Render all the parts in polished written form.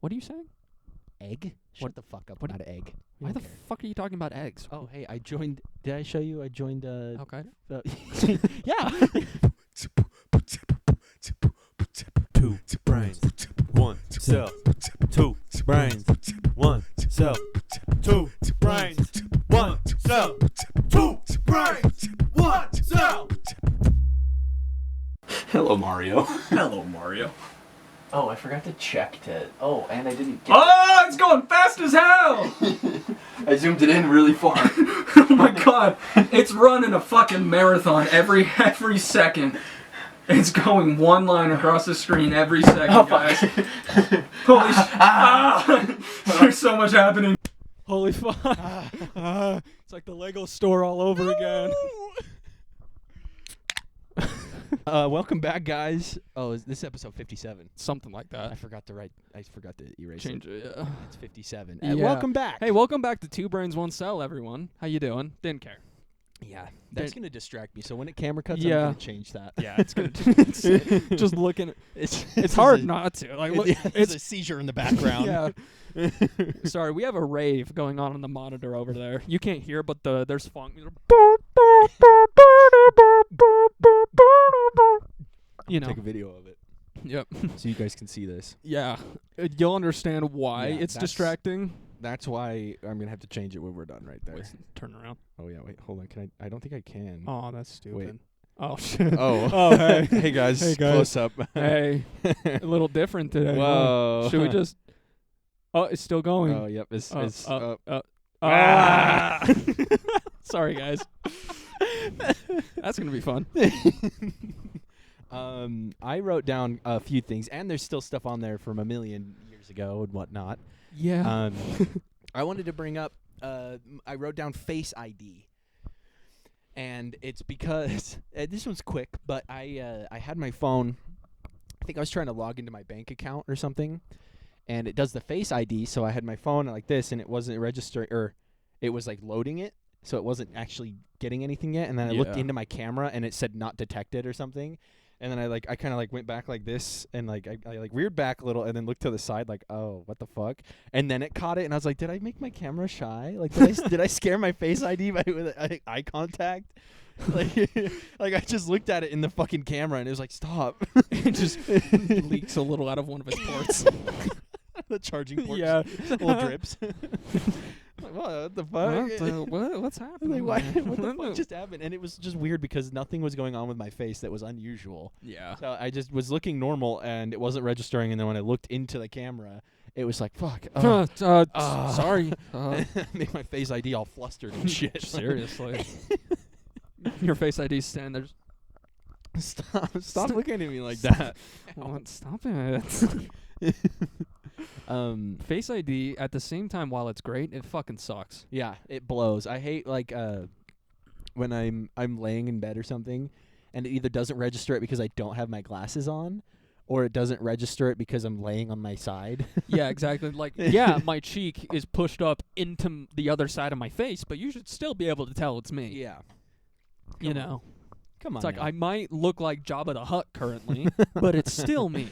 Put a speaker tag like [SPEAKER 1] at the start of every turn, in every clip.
[SPEAKER 1] What are you saying?
[SPEAKER 2] Egg? Shut the fuck up.
[SPEAKER 1] what-
[SPEAKER 2] Not egg. We
[SPEAKER 1] Why
[SPEAKER 2] don't
[SPEAKER 1] the
[SPEAKER 2] care.
[SPEAKER 1] fuck are you talking about eggs?
[SPEAKER 2] Oh, hey, I joined. Did I show you? I joined.
[SPEAKER 1] Okay.
[SPEAKER 2] Yeah.
[SPEAKER 3] Two brains, one cell. Two brains, one cell. Two brains, one cell. Two brains, one cell.
[SPEAKER 4] Hello, Mario.
[SPEAKER 3] Hello, Mario.
[SPEAKER 4] Oh, I forgot to check to. Oh, and I didn't get.
[SPEAKER 5] Oh, it's going fast as hell!
[SPEAKER 4] I zoomed it in really far.
[SPEAKER 5] Oh my god, it's running a fucking marathon every second. It's going one line across the screen every second, guys. Holy there's so much happening.
[SPEAKER 1] Holy fuck. It's like the Lego store all over again.
[SPEAKER 2] Welcome back, guys. Oh, is this episode 57?
[SPEAKER 1] Something like that.
[SPEAKER 2] I forgot to erase
[SPEAKER 1] Change
[SPEAKER 2] it.
[SPEAKER 1] it. Yeah.
[SPEAKER 2] It's 57.
[SPEAKER 1] Yeah.
[SPEAKER 2] Welcome back.
[SPEAKER 1] Hey, welcome back to Two Brains, One Cell, everyone. How you doing? Didn't care.
[SPEAKER 2] Yeah, that's gonna distract me. So when it camera cuts,
[SPEAKER 1] Yeah.
[SPEAKER 2] I'm gonna change that.
[SPEAKER 1] Yeah, it's good. Just looking. It's hard not to. Like, look,
[SPEAKER 2] it's a seizure in the background.
[SPEAKER 1] yeah. Sorry, we have a rave going on the monitor over there. You can't hear, but there's funk. You know.
[SPEAKER 2] Take a video of it
[SPEAKER 1] Yep.
[SPEAKER 2] so you guys can see this.
[SPEAKER 1] Yeah. You'll understand why
[SPEAKER 2] Yeah,
[SPEAKER 1] it's
[SPEAKER 2] that's-
[SPEAKER 1] distracting.
[SPEAKER 2] That's why I'm gonna have to change it when we're done right there.
[SPEAKER 1] Wait, turn around.
[SPEAKER 2] Oh yeah, wait, hold on. Can I don't think I can.
[SPEAKER 1] Oh, that's stupid.
[SPEAKER 2] Wait.
[SPEAKER 1] Oh shit.
[SPEAKER 2] Oh.
[SPEAKER 1] Oh, hey.
[SPEAKER 2] Hey guys.
[SPEAKER 1] Hey, guys.
[SPEAKER 2] Close up.
[SPEAKER 1] Hey, a little different today.
[SPEAKER 2] Whoa.
[SPEAKER 1] Should we just? Oh, it's still going.
[SPEAKER 2] Oh yep. It's
[SPEAKER 1] Ah! Sorry, guys. That's gonna be fun.
[SPEAKER 2] I wrote down a few things, and there's still stuff on there from a million years ago and whatnot.
[SPEAKER 1] Yeah.
[SPEAKER 2] I wanted to bring up. I wrote down Face ID, and it's because this one's quick. But I had my phone. I think I was trying to log into my bank account or something, and it does the Face ID. So I had my phone like this, and it wasn't registering, or it was like loading it, so it wasn't actually getting anything yet. And then I looked
[SPEAKER 1] Yeah.
[SPEAKER 2] into my camera, and it said not detected or something. And then I kind of like went back like this, and like I like reared back a little, and then looked to the side like, oh, what the fuck? And then it caught it, and I was like, did I make my camera shy? Like, did I scare my Face ID with eye contact? Like I just looked at it in the fucking camera, and it was like, stop.
[SPEAKER 1] It just leaks a little out of one of his ports.
[SPEAKER 2] The charging ports.
[SPEAKER 1] Yeah.
[SPEAKER 2] Little drips. Like, what the fuck?
[SPEAKER 1] What's happening?
[SPEAKER 2] Like,
[SPEAKER 1] man?
[SPEAKER 2] what the fuck just happened? And it was just weird because nothing was going on with my face that was unusual.
[SPEAKER 1] Yeah.
[SPEAKER 2] So I just was looking normal, and it wasn't registering. And then when I looked into the camera, it was like, fuck.
[SPEAKER 1] Sorry.
[SPEAKER 2] Made my Face ID all flustered and shit.
[SPEAKER 1] Seriously. Your Face ID stand there.
[SPEAKER 2] Stop looking at me like that.
[SPEAKER 1] What? Stop it. Face ID at the same time, while it's great, it fucking sucks.
[SPEAKER 2] Yeah, it blows. I hate like when I'm laying in bed or something, and it either doesn't register it because I don't have my glasses on, or it doesn't register it because I'm laying on my side.
[SPEAKER 1] Yeah, exactly. Like, yeah, my cheek is pushed up into the other side of my face, but you should still be able to tell it's me.
[SPEAKER 2] Yeah.
[SPEAKER 1] You know.
[SPEAKER 2] Come on.
[SPEAKER 1] It's like
[SPEAKER 2] now.
[SPEAKER 1] I might look like Jabba the Hutt currently, but it's still me.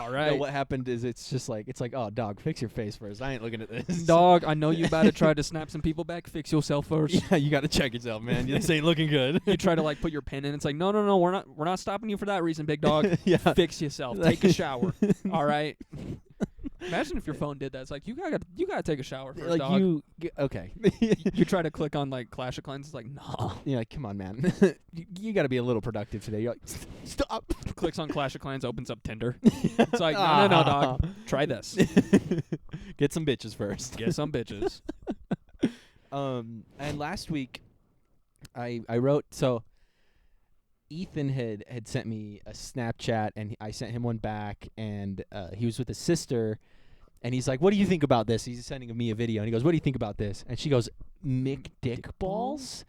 [SPEAKER 1] All right.
[SPEAKER 2] No, what happened is it's like, oh, dog, fix your face first. I ain't looking at this.
[SPEAKER 1] Dog, I know you about to try to snap some people back. Fix yourself first.
[SPEAKER 2] Yeah, you got to check yourself, man. This ain't looking good.
[SPEAKER 1] You try to like put your pin in. It's like, no, we're not stopping you for that reason, big dog.
[SPEAKER 2] Yeah.
[SPEAKER 1] Fix yourself. Take a shower. All right. Imagine if your phone did that. It's like you gotta take a shower first,
[SPEAKER 2] Like
[SPEAKER 1] dog.
[SPEAKER 2] okay.
[SPEAKER 1] You try to click on like Clash of Clans. It's like, no.
[SPEAKER 2] You're like, come on, man. you got to be a little productive today. You're like, stop.
[SPEAKER 1] Clicks on Clash of Clans, opens up Tinder. It's like, no, dog. Try this.
[SPEAKER 2] Get some bitches first.
[SPEAKER 1] Get some bitches.
[SPEAKER 2] And last week, I wrote, so Ethan had sent me a Snapchat, and I sent him one back, and he was with his sister, and he's like, what do you think about this? He's sending me a video, and he goes, what do you think about this? And she goes, Mick Dick Balls?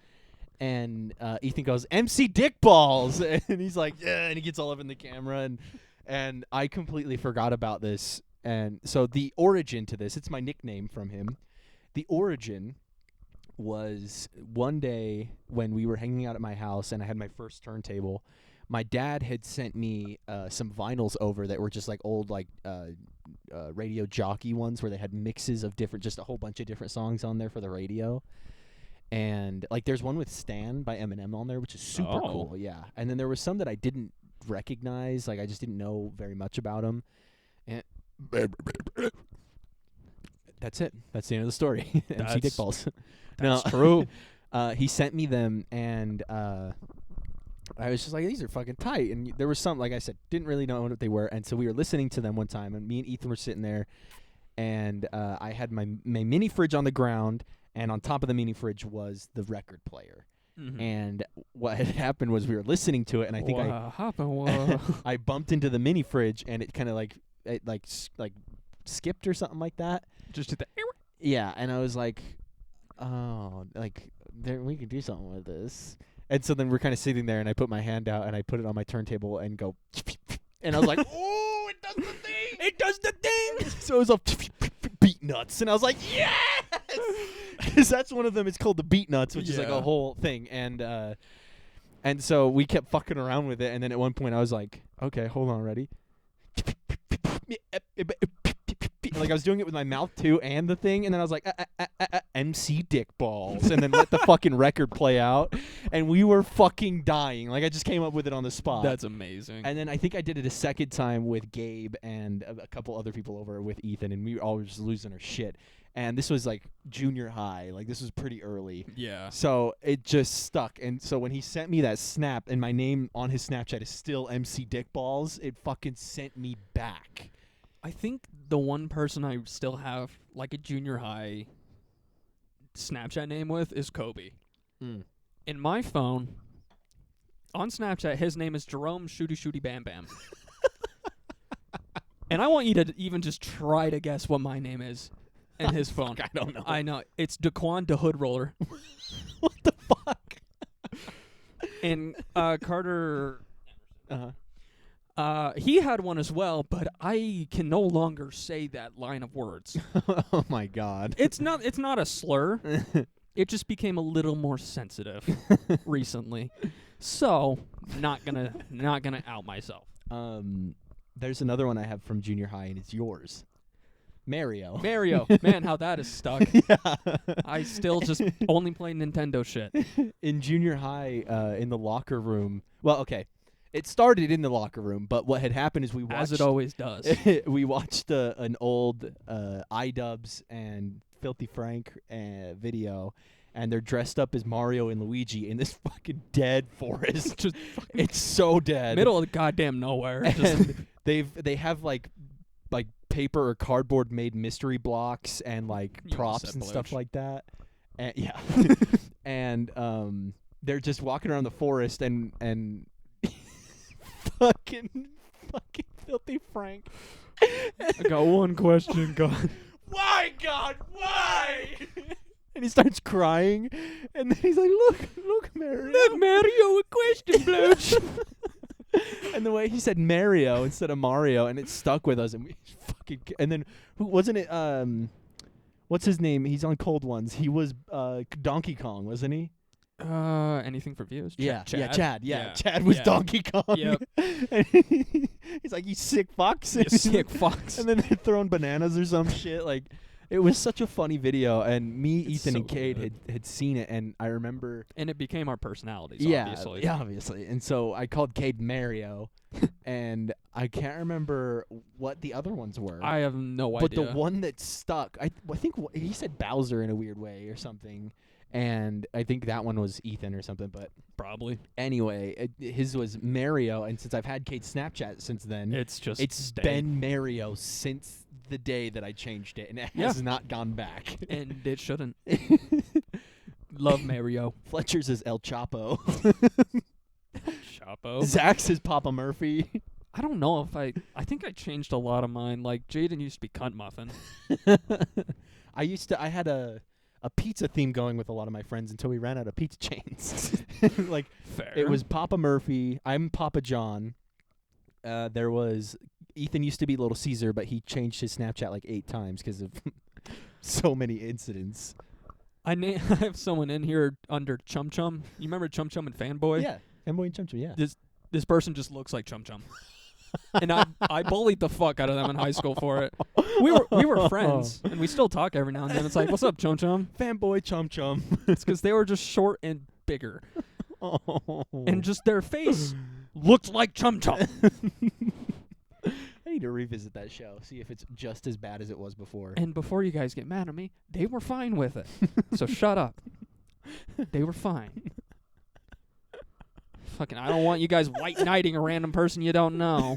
[SPEAKER 2] And Ethan goes, MC Dick Balls! And he's like, yeah, and he gets all up in the camera, and I completely forgot about this. And so the origin to this, it's my nickname from him. The origin was one day when we were hanging out at my house and I had my first turntable. my dad had sent me some vinyls over that were just like old like radio jockey ones where they had mixes of different, just a whole bunch of different songs on there for the radio. And like there's one with Stan by Eminem on there, which is super cool. Yeah. And then there was some that I didn't recognize, like I just didn't know very much about them. And that's it. That's the end of the story. MC Dickballs.
[SPEAKER 1] That's true.
[SPEAKER 2] He sent me them, and I was just like, these are fucking tight. And there was some, like I said, didn't really know what they were. And so we were listening to them one time, and me and Ethan were sitting there, and I had my mini fridge on the ground, and on top of the mini fridge was the record player.
[SPEAKER 1] Mhm.
[SPEAKER 2] And what had happened was we were listening to it, and I think I bumped into the mini fridge, and it kind of like skipped or something like that.
[SPEAKER 1] Just hit the.
[SPEAKER 2] Yeah, and I was like, oh, like we could do something with this. And so then we're kind of sitting there, and I put my hand out, and I put it on my turntable and go, and I was like, oh, it does the thing! It does the thing! So it was a beat nuts, and I was like, yes! Because that's one of them. It's called the beat nuts, which is like a whole thing, and so we kept fucking around with it, and then at one point I was like, okay, hold on, ready? Like I was doing it with my mouth too, and the thing, and then I was like, MC Dickballs, and then let the fucking record play out, and we were fucking dying. Like I just came up with it on the spot.
[SPEAKER 1] That's amazing.
[SPEAKER 2] And then I think I did it a second time with Gabe and a couple other people over with Ethan, and we were all just losing our shit. And this was like junior high, like this was pretty early.
[SPEAKER 1] Yeah.
[SPEAKER 2] So it just stuck. And so when he sent me that snap, and my name on his Snapchat is still MC Dickballs, it fucking sent me back.
[SPEAKER 1] I think the one person I still have like a junior high Snapchat name with is Kobe.
[SPEAKER 2] Mm.
[SPEAKER 1] In my phone, on Snapchat, his name is Jerome Shooty Shooty Bam Bam. And I want you to even just try to guess what my name is in his phone.
[SPEAKER 2] I don't know.
[SPEAKER 1] I know. It's Daquan the Hood Roller.
[SPEAKER 2] What the fuck?
[SPEAKER 1] And Carter...
[SPEAKER 2] Uh-huh.
[SPEAKER 1] He had one as well, but I can no longer say that line of words.
[SPEAKER 2] Oh my god.
[SPEAKER 1] It's not a slur. It just became a little more sensitive recently. So, not gonna out myself.
[SPEAKER 2] There's another one I have from junior high, and it's yours. Mario.
[SPEAKER 1] Man, how that is stuck.
[SPEAKER 2] Yeah.
[SPEAKER 1] I still just only play Nintendo shit.
[SPEAKER 2] In junior high, in the locker room. Well, okay. It started in the locker room, but what had happened is we watched...
[SPEAKER 1] As it always does.
[SPEAKER 2] We watched an old iDubbbz and Filthy Frank video, and they're dressed up as Mario and Luigi in this fucking dead forest.
[SPEAKER 1] Just
[SPEAKER 2] it's so dead.
[SPEAKER 1] middle of the goddamn nowhere.
[SPEAKER 2] And they have like paper or cardboard made mystery blocks and like
[SPEAKER 1] You
[SPEAKER 2] props
[SPEAKER 1] said
[SPEAKER 2] and stuff
[SPEAKER 1] Bloach.
[SPEAKER 2] like that. And yeah. And they're just walking around the forest and fucking Filthy Frank.
[SPEAKER 1] I got one question, God.
[SPEAKER 2] Why, God? Why? And he starts crying, and then he's like, "Look, Mario.
[SPEAKER 1] Look, Mario, a question, Bloach."
[SPEAKER 2] And the way he said Mario instead of Mario, and it stuck with us, and we fucking. And then who wasn't it? What's his name? He's on Cold Ones. He was Donkey Kong, wasn't he?
[SPEAKER 1] Anything for views?
[SPEAKER 2] Chad.
[SPEAKER 1] Yeah.
[SPEAKER 2] Chad was
[SPEAKER 1] Yeah.
[SPEAKER 2] Donkey Kong.
[SPEAKER 1] Yep.
[SPEAKER 2] And he's like, "You sick fox."
[SPEAKER 1] You sick fox.
[SPEAKER 2] And then they're throwing bananas or some shit. Like, it was such a funny video. And me,
[SPEAKER 1] It's
[SPEAKER 2] Ethan,
[SPEAKER 1] so
[SPEAKER 2] and Cade
[SPEAKER 1] good.
[SPEAKER 2] had seen it, and I remember.
[SPEAKER 1] And it became our personalities,
[SPEAKER 2] Yeah,
[SPEAKER 1] obviously.
[SPEAKER 2] yeah, obviously. And so I called Cade Mario, and I can't remember what the other ones were.
[SPEAKER 1] I have no
[SPEAKER 2] but
[SPEAKER 1] idea.
[SPEAKER 2] the one that stuck, I think he said Bowser in a weird way or something. And I think that one was Ethan or something. But
[SPEAKER 1] Probably.
[SPEAKER 2] anyway, his was Mario. And since I've had Cade's Snapchat since then,
[SPEAKER 1] It's just
[SPEAKER 2] it's
[SPEAKER 1] stayed.
[SPEAKER 2] been Mario since the day that I changed it. And it has not gone back.
[SPEAKER 1] And it shouldn't. Love Mario.
[SPEAKER 2] Fletcher's is El Chapo.
[SPEAKER 1] Chapo.
[SPEAKER 2] Zach's is Papa Murphy.
[SPEAKER 1] I don't know if I think I changed a lot of mine. Like, Jaden used to be Cunt Muffin.
[SPEAKER 2] I had a pizza theme going with a lot of my friends until we ran out of pizza chains. Like,
[SPEAKER 1] Fair.
[SPEAKER 2] it was Papa Murphy. I'm Papa John. There was Ethan used to be Little Caesar, but he changed his Snapchat like 8 times because of so many incidents.
[SPEAKER 1] I have someone in here under Chum Chum. You remember Chum Chum and Fanboy?
[SPEAKER 2] Yeah, Fanboy and Chum Chum. Yeah.
[SPEAKER 1] This this person just looks like Chum Chum. And I bullied the fuck out of them in high school for it. We were friends, and we still talk every now and then. It's like, what's up, Chum Chum?
[SPEAKER 2] Fanboy Chum Chum.
[SPEAKER 1] It's because they were just short and bigger.
[SPEAKER 2] Oh.
[SPEAKER 1] And just their face looked like Chum Chum.
[SPEAKER 2] I need to revisit that show, see if it's just as bad as it was before.
[SPEAKER 1] And before you guys get mad at me, they were fine with it. So shut up. They were fine. Fucking, I don't want you guys white knighting a random person you don't know.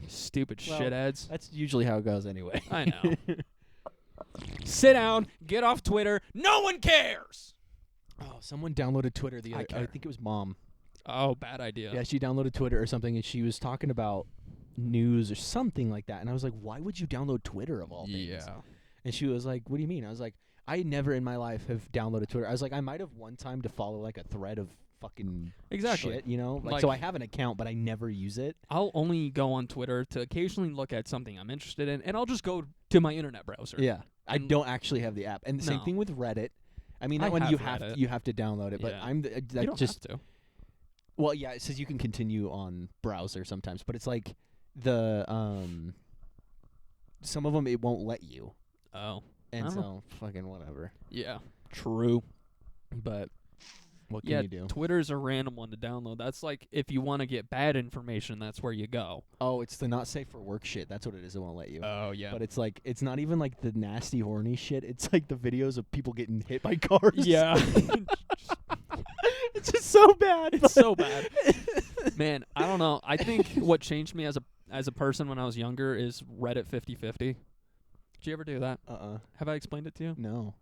[SPEAKER 1] Stupid
[SPEAKER 2] Well,
[SPEAKER 1] shitheads.
[SPEAKER 2] That's usually how it goes anyway.
[SPEAKER 1] I know. Sit down, get off Twitter. No one cares.
[SPEAKER 2] Oh, someone downloaded Twitter the other. I
[SPEAKER 1] care.
[SPEAKER 2] think it was Mom.
[SPEAKER 1] Oh, bad idea.
[SPEAKER 2] Yeah, she downloaded Twitter or something, and she was talking about news or something like that. And I was like, "Why would you download Twitter of all things?"
[SPEAKER 1] Yeah.
[SPEAKER 2] And she was like, "What do you mean?" I was like, "I never in my life have downloaded Twitter." I was like, "I might have one time to follow like a thread of fucking
[SPEAKER 1] Exactly.
[SPEAKER 2] shit, you know? Like,
[SPEAKER 1] Like-
[SPEAKER 2] so I have an account, but I never use it."
[SPEAKER 1] I'll only go on Twitter to occasionally look at something I'm interested in, and I'll just go to my internet browser.
[SPEAKER 2] Yeah, I
[SPEAKER 1] And-
[SPEAKER 2] don't actually have the app. And the same
[SPEAKER 1] No.
[SPEAKER 2] thing with Reddit. I mean,
[SPEAKER 1] I
[SPEAKER 2] that one
[SPEAKER 1] have
[SPEAKER 2] you
[SPEAKER 1] Reddit.
[SPEAKER 2] have to download it, but
[SPEAKER 1] Yeah.
[SPEAKER 2] I'm
[SPEAKER 1] You
[SPEAKER 2] that
[SPEAKER 1] don't
[SPEAKER 2] just
[SPEAKER 1] have to.
[SPEAKER 2] well, yeah, it says you can continue on browser sometimes, but it's like the some of them it won't let you,
[SPEAKER 1] Oh.
[SPEAKER 2] and
[SPEAKER 1] I don't
[SPEAKER 2] so fucking whatever.
[SPEAKER 1] Yeah. True.
[SPEAKER 2] But what can
[SPEAKER 1] Yeah,
[SPEAKER 2] you do?
[SPEAKER 1] Twitter's a random one to download. That's like if you want to get bad information, that's where you go.
[SPEAKER 2] Oh, it's the not safe for work shit. That's what it is. It won't let you.
[SPEAKER 1] Oh, yeah.
[SPEAKER 2] But it's like it's not even like the nasty horny shit. It's like the videos of people getting hit by cars.
[SPEAKER 1] Yeah.
[SPEAKER 2] It's just so bad.
[SPEAKER 1] It's so bad. Man, I don't know. I think what changed me as a person when I was younger is Reddit 50/50. Did you ever do that? Have I explained it to you?
[SPEAKER 2] No.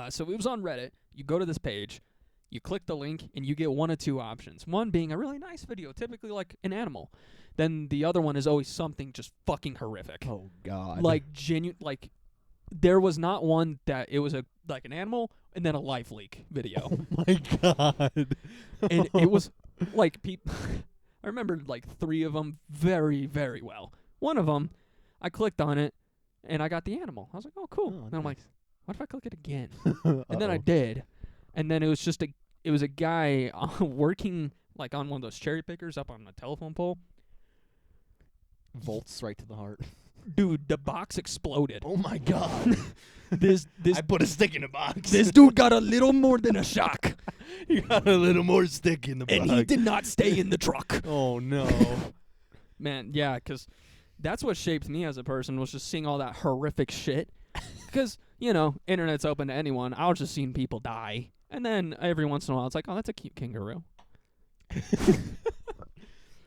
[SPEAKER 1] So it was on Reddit. You go to this page, you click the link, and you get one of two options. One being a really nice video, typically like an animal. Then the other one is always something just fucking horrific.
[SPEAKER 2] Oh God.
[SPEAKER 1] Like genuine, like there was not one that it was like an animal and then a life leak video.
[SPEAKER 2] Oh my God.
[SPEAKER 1] And it was like I remember like 3 of them very, very well. One of them, I clicked on it and I got the animal. I was like, oh, cool.
[SPEAKER 2] Oh,
[SPEAKER 1] and I'm like,
[SPEAKER 2] nice.
[SPEAKER 1] what if I click it again? And then I did. And then it was a guy working like on one of those cherry pickers up on a telephone pole.
[SPEAKER 2] Volts right to the heart.
[SPEAKER 1] Dude, the box exploded.
[SPEAKER 2] Oh my God.
[SPEAKER 1] This
[SPEAKER 2] I put a stick in a box.
[SPEAKER 1] this dude got a little more than a shock.
[SPEAKER 2] You got a little more stick in the box.
[SPEAKER 1] And he did not stay in the truck.
[SPEAKER 2] Oh no.
[SPEAKER 1] Man, yeah, 'cause that's what shaped me as a person was just seeing all that horrific shit. 'Cause, you know, internet's open to anyone. I was just seeing people die. And then every once in a while, it's like, oh, that's a cute kangaroo.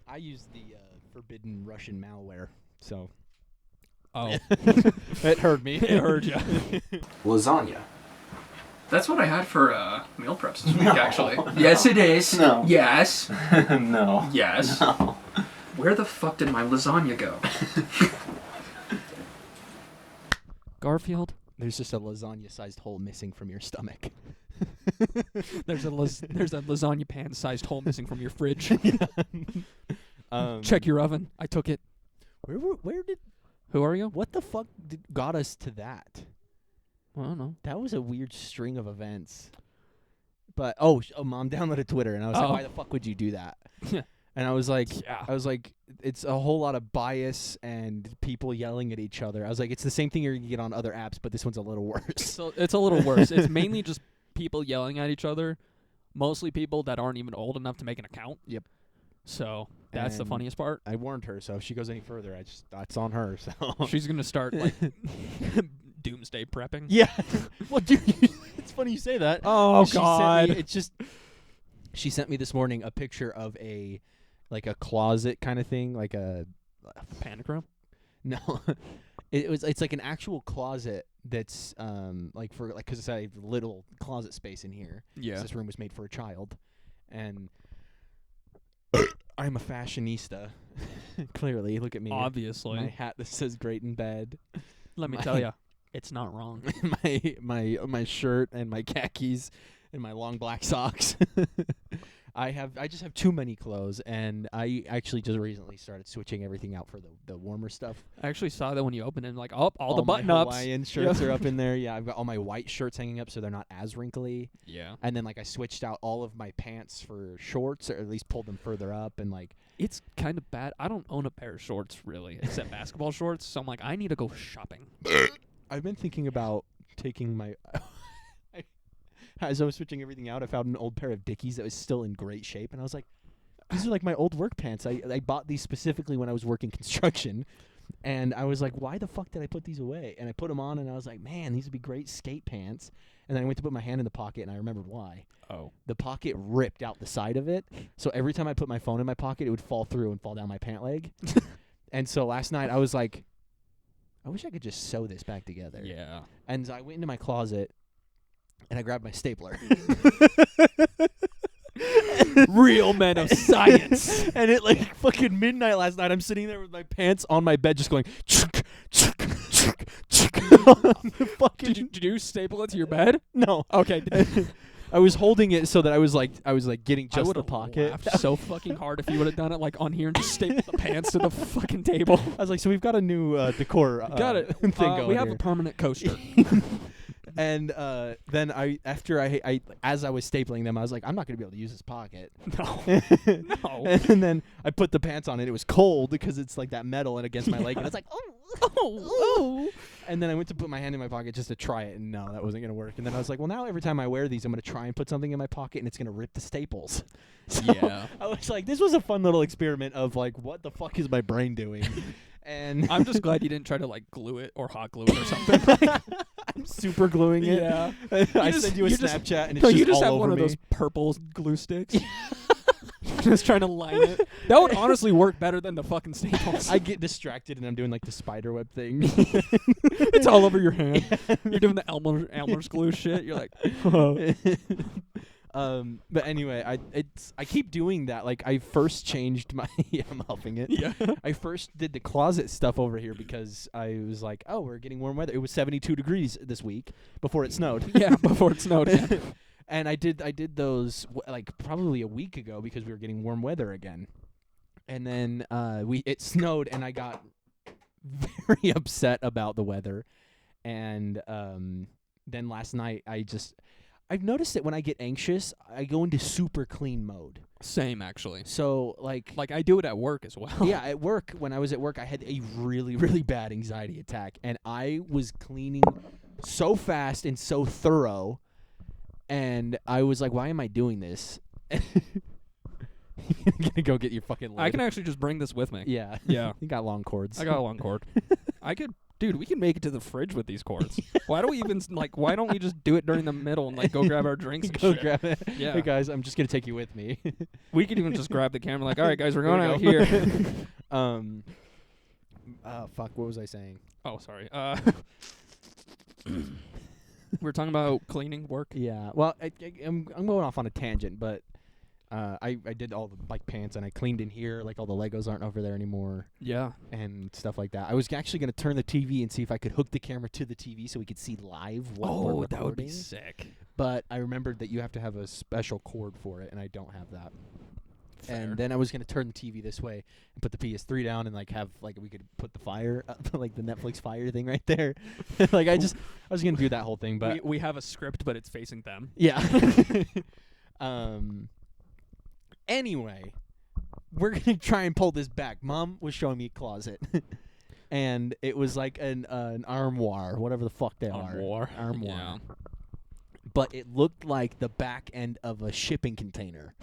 [SPEAKER 2] I use the forbidden Russian malware, so
[SPEAKER 1] Oh,
[SPEAKER 2] it heard me.
[SPEAKER 1] it hurt you.
[SPEAKER 4] Lasagna.
[SPEAKER 5] That's what I had for meal preps this week, actually. Yes, it is.
[SPEAKER 4] No.
[SPEAKER 5] Yes.
[SPEAKER 4] No.
[SPEAKER 5] Yes.
[SPEAKER 4] No.
[SPEAKER 5] Where the fuck did my lasagna go?
[SPEAKER 1] Garfield,
[SPEAKER 2] There's just a lasagna-sized hole missing from your stomach.
[SPEAKER 1] there's a lasagna pan-sized hole missing from your fridge. Check your oven. I took it.
[SPEAKER 2] Where did
[SPEAKER 1] Who are you?
[SPEAKER 2] what the fuck got us to that?
[SPEAKER 1] I don't know.
[SPEAKER 2] That was a weird string of events. But Mom downloaded Twitter, and I was like,
[SPEAKER 1] Oh.
[SPEAKER 2] why the fuck would you do that?
[SPEAKER 1] Yeah.
[SPEAKER 2] And I was like,
[SPEAKER 1] Yeah.
[SPEAKER 2] it's a whole lot of bias and people yelling at each other. I was like, it's the same thing you're gonna get on other apps, but this one's a little worse.
[SPEAKER 1] So it's a little worse. It's mainly just people yelling at each other. Mostly people that aren't even old enough to make an account.
[SPEAKER 2] Yep.
[SPEAKER 1] So that's the
[SPEAKER 2] And
[SPEAKER 1] funniest part.
[SPEAKER 2] I warned her, so if she goes any further, that's on her. So
[SPEAKER 1] She's gonna start like doomsday prepping.
[SPEAKER 2] yeah. Well, dude, it's funny you say that.
[SPEAKER 1] Oh
[SPEAKER 2] She sent me, it's just she sent me this morning a picture of a closet kind of thing, like a
[SPEAKER 1] Panic room.
[SPEAKER 2] no. It's like an actual closet that's like for like because it's a little closet space in here.
[SPEAKER 1] Yeah.
[SPEAKER 2] 'Cause this room was made for a child, and I'm a fashionista. Clearly, look at me.
[SPEAKER 1] Obviously.
[SPEAKER 2] My hat that says "Great in Bed."
[SPEAKER 1] Let me
[SPEAKER 2] my-
[SPEAKER 1] tell you, it's not wrong.
[SPEAKER 2] my shirt and my khakis and my long black socks. I just have too many clothes, and I actually just recently started switching everything out for the warmer stuff.
[SPEAKER 1] I actually saw that when you opened it, like, oh, all the
[SPEAKER 2] my
[SPEAKER 1] button ups.
[SPEAKER 2] Hawaiian shirts are up in there. Yeah, I've got all my white shirts hanging up so they're not as wrinkly.
[SPEAKER 1] Yeah.
[SPEAKER 2] And then like I switched out all of my pants for shorts, or at least pulled them further up, and like
[SPEAKER 1] It's kind of bad. I don't own a pair of shorts, really, except basketball shorts. So I'm like, I need to go shopping.
[SPEAKER 2] I've been thinking about taking my as I was switching everything out, I found an old pair of Dickies that was still in great shape, and I was like, these are like my old work pants. I bought these specifically when I was working construction, and I was like, why the fuck did I put these away? And I put them on, and I was like, man, these would be great skate pants. And then I went to put my hand in the pocket, and I remembered why.
[SPEAKER 1] Oh.
[SPEAKER 2] The pocket ripped out the side of it, so every time I put my phone in my pocket, it would fall through and fall down my pant leg. And so last night, I was like, I wish I could just sew this back together.
[SPEAKER 1] Yeah.
[SPEAKER 2] And so I went into my closet, and I grabbed my stapler.
[SPEAKER 1] Real men of science.
[SPEAKER 2] And at like fucking midnight last night, I'm sitting there with my pants on my bed just going
[SPEAKER 1] Did you staple it to your bed?
[SPEAKER 2] No.
[SPEAKER 1] Okay.
[SPEAKER 2] I was holding it so that I was like getting
[SPEAKER 1] I
[SPEAKER 2] just
[SPEAKER 1] would
[SPEAKER 2] the
[SPEAKER 1] have
[SPEAKER 2] pocket.
[SPEAKER 1] laughed so fucking hard if you would have done it like on here and just stapled the pants to the fucking table.
[SPEAKER 2] I was like, so we've got a new decor
[SPEAKER 1] Got it.
[SPEAKER 2] thing going
[SPEAKER 1] We have
[SPEAKER 2] here.
[SPEAKER 1] a permanent coaster.
[SPEAKER 2] And then after I as I was stapling them, I was like, I'm not gonna be able to use this pocket.
[SPEAKER 1] No. No.
[SPEAKER 2] And then I put the pants on, and it was cold because it's like that metal and against my leg, and it's like, oh. And then I went to put my hand in my pocket just to try it, and no, that wasn't gonna work. And then I was like, well, now every time I wear these, I'm gonna try and put something in my pocket, and it's gonna rip the staples. So
[SPEAKER 1] Yeah.
[SPEAKER 2] I was like, this was a fun little experiment of like, what the fuck is my brain doing? And
[SPEAKER 1] I'm just glad you didn't try to like glue it or hot glue it or something.
[SPEAKER 2] I'm super gluing it.
[SPEAKER 1] Yeah.
[SPEAKER 2] I
[SPEAKER 1] just-
[SPEAKER 2] send you a
[SPEAKER 1] you just-
[SPEAKER 2] Snapchat, and it's
[SPEAKER 1] No,
[SPEAKER 2] just
[SPEAKER 1] you just
[SPEAKER 2] all
[SPEAKER 1] have
[SPEAKER 2] over
[SPEAKER 1] one of
[SPEAKER 2] me.
[SPEAKER 1] those purple glue sticks. Just trying to line it. That would honestly work better than the fucking staples.
[SPEAKER 2] I get distracted, and I'm doing like the spider web thing.
[SPEAKER 1] It's all over your hand. You're doing the Elmer's glue shit. You're like, oh.
[SPEAKER 2] But anyway, I keep doing that. Like I first changed my I'm huffing it.
[SPEAKER 1] Yeah.
[SPEAKER 2] I first did the closet stuff over here because I was like, oh, we're getting warm weather. It was 72 degrees this week before it snowed.
[SPEAKER 1] Yeah, before it snowed. Yeah.
[SPEAKER 2] And I did those like probably a week ago because we were getting warm weather again. And then it snowed, and I got very upset about the weather. And then last night I've noticed that when I get anxious, I go into super clean mode.
[SPEAKER 1] Same, actually.
[SPEAKER 2] So like
[SPEAKER 1] I do it at work as well.
[SPEAKER 2] yeah, at work, when I was at work, I had a really, really bad anxiety attack, and I was cleaning so fast and so thorough, and I was like, why am I doing this? You're gonna go get your fucking lid.
[SPEAKER 1] I can actually just bring this with me.
[SPEAKER 2] Yeah.
[SPEAKER 1] Yeah.
[SPEAKER 2] You got long cords.
[SPEAKER 1] I got a long cord. Dude, we can make it to the fridge with these cords. Why do we even, why don't we just do it during the middle and, go grab our drinks and
[SPEAKER 2] Go
[SPEAKER 1] shit?
[SPEAKER 2] grab it.
[SPEAKER 1] Yeah.
[SPEAKER 2] Hey, guys, I'm just going to take you with me.
[SPEAKER 1] We could even just grab the camera all right, guys, we're going
[SPEAKER 2] Here
[SPEAKER 1] out
[SPEAKER 2] we go.
[SPEAKER 1] here.
[SPEAKER 2] Fuck, what was I saying?
[SPEAKER 1] Oh, sorry. We're talking about cleaning work.
[SPEAKER 2] Yeah. Well, I'm going off on a tangent, but I did all the pants, and I cleaned in here. Like all the Legos aren't over there anymore
[SPEAKER 1] Yeah.
[SPEAKER 2] and stuff like that. I was actually going to turn the TV and see if I could hook the camera to the TV so we could see live what we're recording.
[SPEAKER 1] that would be sick.
[SPEAKER 2] But I remembered that you have to have a special cord for it, and I don't have that.
[SPEAKER 1] Fair.
[SPEAKER 2] And then I was going to turn the TV this way and put the PS3 down and have we could put the fire the Netflix fire thing right there. I was going to do that whole thing, but
[SPEAKER 1] we have a script, but it's facing them.
[SPEAKER 2] yeah. Anyway, we're going to try and pull this back. Mom was showing me a closet. And it was like an armoire, whatever the fuck they are.
[SPEAKER 1] Armoire.
[SPEAKER 2] Armoire. But it looked like the back end of a shipping container.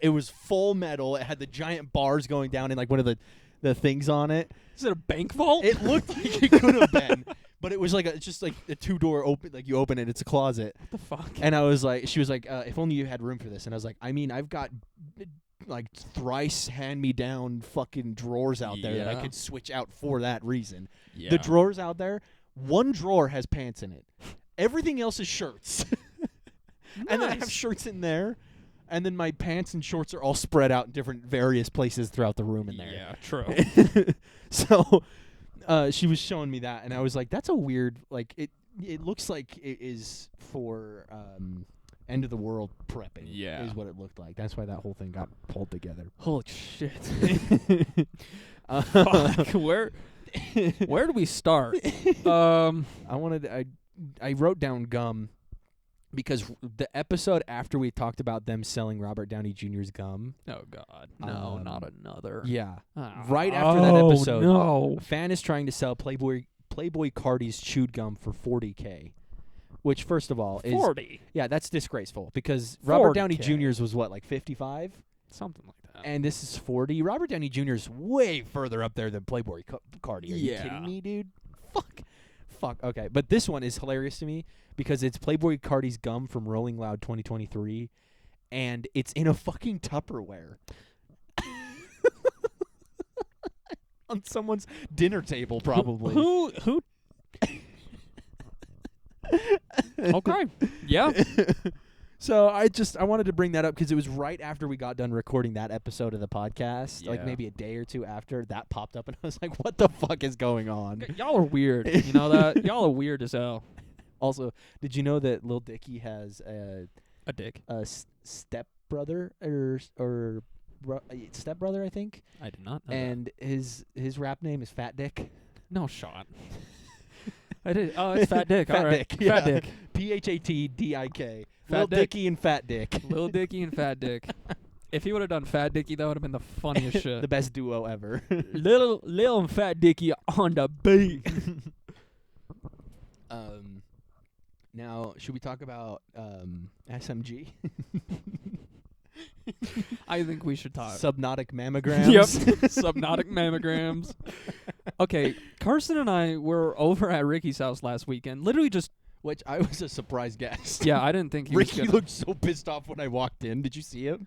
[SPEAKER 2] It was full metal. It had the giant bars going down and one of the things on it.
[SPEAKER 1] Is it a bank vault?
[SPEAKER 2] It looked like it could have been, but it was it's just a 2-door open. You open it, it's a closet.
[SPEAKER 1] What the fuck?
[SPEAKER 2] And I was like, she was like, if only you had room for this. And I was like, I mean, I've got thrice hand-me-down fucking drawers out there that I
[SPEAKER 1] Yeah.
[SPEAKER 2] could switch out for that reason.
[SPEAKER 1] Yeah.
[SPEAKER 2] The drawers out there, one drawer has pants in it. Everything else is shirts. And then I have
[SPEAKER 1] Nice.
[SPEAKER 2] shirts in there. And then my pants and shorts are all spread out in different various places throughout the room in there.
[SPEAKER 1] Yeah, true.
[SPEAKER 2] So she was showing me that, and I was like, that's a weird, it looks like it is for end of the world prepping.
[SPEAKER 1] Yeah.
[SPEAKER 2] Is what it looked like. That's why that whole thing got pulled together.
[SPEAKER 1] Holy shit. Fuck. Where do we start?
[SPEAKER 2] I wrote down gum because the episode after we talked about them selling Robert Downey Jr.'s gum.
[SPEAKER 1] Oh God. No,
[SPEAKER 2] Um,
[SPEAKER 1] not another.
[SPEAKER 2] Yeah.
[SPEAKER 1] Oh,
[SPEAKER 2] Right after that episode,
[SPEAKER 1] No.
[SPEAKER 2] a fan is trying to sell Playboy Cardi's chewed gum for $40K, which first of all is
[SPEAKER 1] 40.
[SPEAKER 2] yeah, that's disgraceful because Robert Downey
[SPEAKER 1] 40K.
[SPEAKER 2] Jr.'s was what, like 55,
[SPEAKER 1] Something like that.
[SPEAKER 2] and this is 40. Robert Downey Jr.'s way further up there than Playboy Cardi. Are you
[SPEAKER 1] Yeah.
[SPEAKER 2] kidding me, dude? Fuck. Okay, but this one is hilarious to me because it's Playboy Cardi's gum from Rolling Loud 2023, and it's in a fucking Tupperware. On someone's dinner table, probably.
[SPEAKER 1] Who? Okay. Yeah.
[SPEAKER 2] So I wanted to bring that up because it was right after we got done recording that episode of the podcast, like
[SPEAKER 1] Yeah.
[SPEAKER 2] maybe a day or two after that popped up, and I was like, "What the fuck is going on?"
[SPEAKER 1] Y'all are weird. You know that? Y'all are weird as hell.
[SPEAKER 2] Also, did you know that Lil Dicky has
[SPEAKER 1] A dick.
[SPEAKER 2] a stepbrother or stepbrother, I think,
[SPEAKER 1] I did not know
[SPEAKER 2] and his rap name is Fat Dick.
[SPEAKER 1] that. No shot. I did. Oh, it's Fat Dick.
[SPEAKER 2] Fat
[SPEAKER 1] All right.
[SPEAKER 2] Dick, yeah.
[SPEAKER 1] Fat Dick.
[SPEAKER 2] PhatDick.
[SPEAKER 1] Fat
[SPEAKER 2] Lil
[SPEAKER 1] Dick.
[SPEAKER 2] Dicky and Fat Dick.
[SPEAKER 1] Lil Dicky and Fat Dick. If he would have done Fat Dicky, that would have been the funniest shit.
[SPEAKER 2] The best duo ever.
[SPEAKER 1] Lil and Fat Dicky on the beat.
[SPEAKER 2] Now, should we talk about SMG?
[SPEAKER 1] I think we should talk.
[SPEAKER 2] Subnautic mammograms.
[SPEAKER 1] Yep. Subnautic mammograms. Okay, Carson and I were over at Ricky's house last weekend. Literally just,
[SPEAKER 2] Which I was a surprise guest.
[SPEAKER 1] yeah, I didn't think he was
[SPEAKER 2] Ricky
[SPEAKER 1] gonna.
[SPEAKER 2] looked so pissed off when I walked in. Did you see him?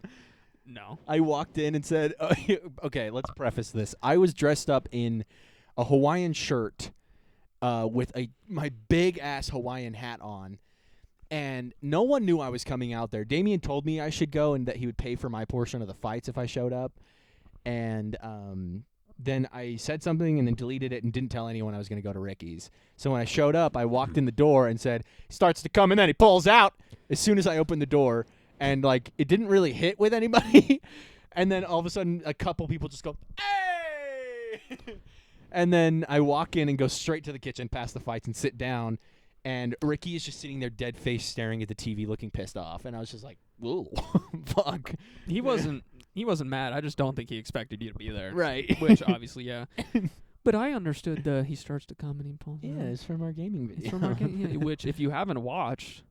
[SPEAKER 1] No.
[SPEAKER 2] I walked in and said, okay, let's preface this. I was dressed up in a Hawaiian shirt with my big-ass Hawaiian hat on, and no one knew I was coming out there. Damien told me I should go and that he would pay for my portion of the fights if I showed up, and then I said something and then deleted it and didn't tell anyone I was going to go to Ricky's. So when I showed up, I walked in the door and said, he starts to come, and then he pulls out as soon as I opened the door. And, like, it didn't really hit with anybody. And then all of a sudden, a couple people just go, hey! And then I walk in and go straight to the kitchen, past the fights, and sit down. And Ricky is just sitting there dead face staring at the TV looking pissed off. And I was just like, whoa, fuck.
[SPEAKER 1] He wasn't mad. I just don't think he expected you to be there.
[SPEAKER 2] Right.
[SPEAKER 1] Which, obviously, yeah. But I understood he starts to come and he pulls
[SPEAKER 2] Yeah,
[SPEAKER 1] out.
[SPEAKER 2] it's from our gaming video.
[SPEAKER 1] It's from our yeah, which, if you haven't watched,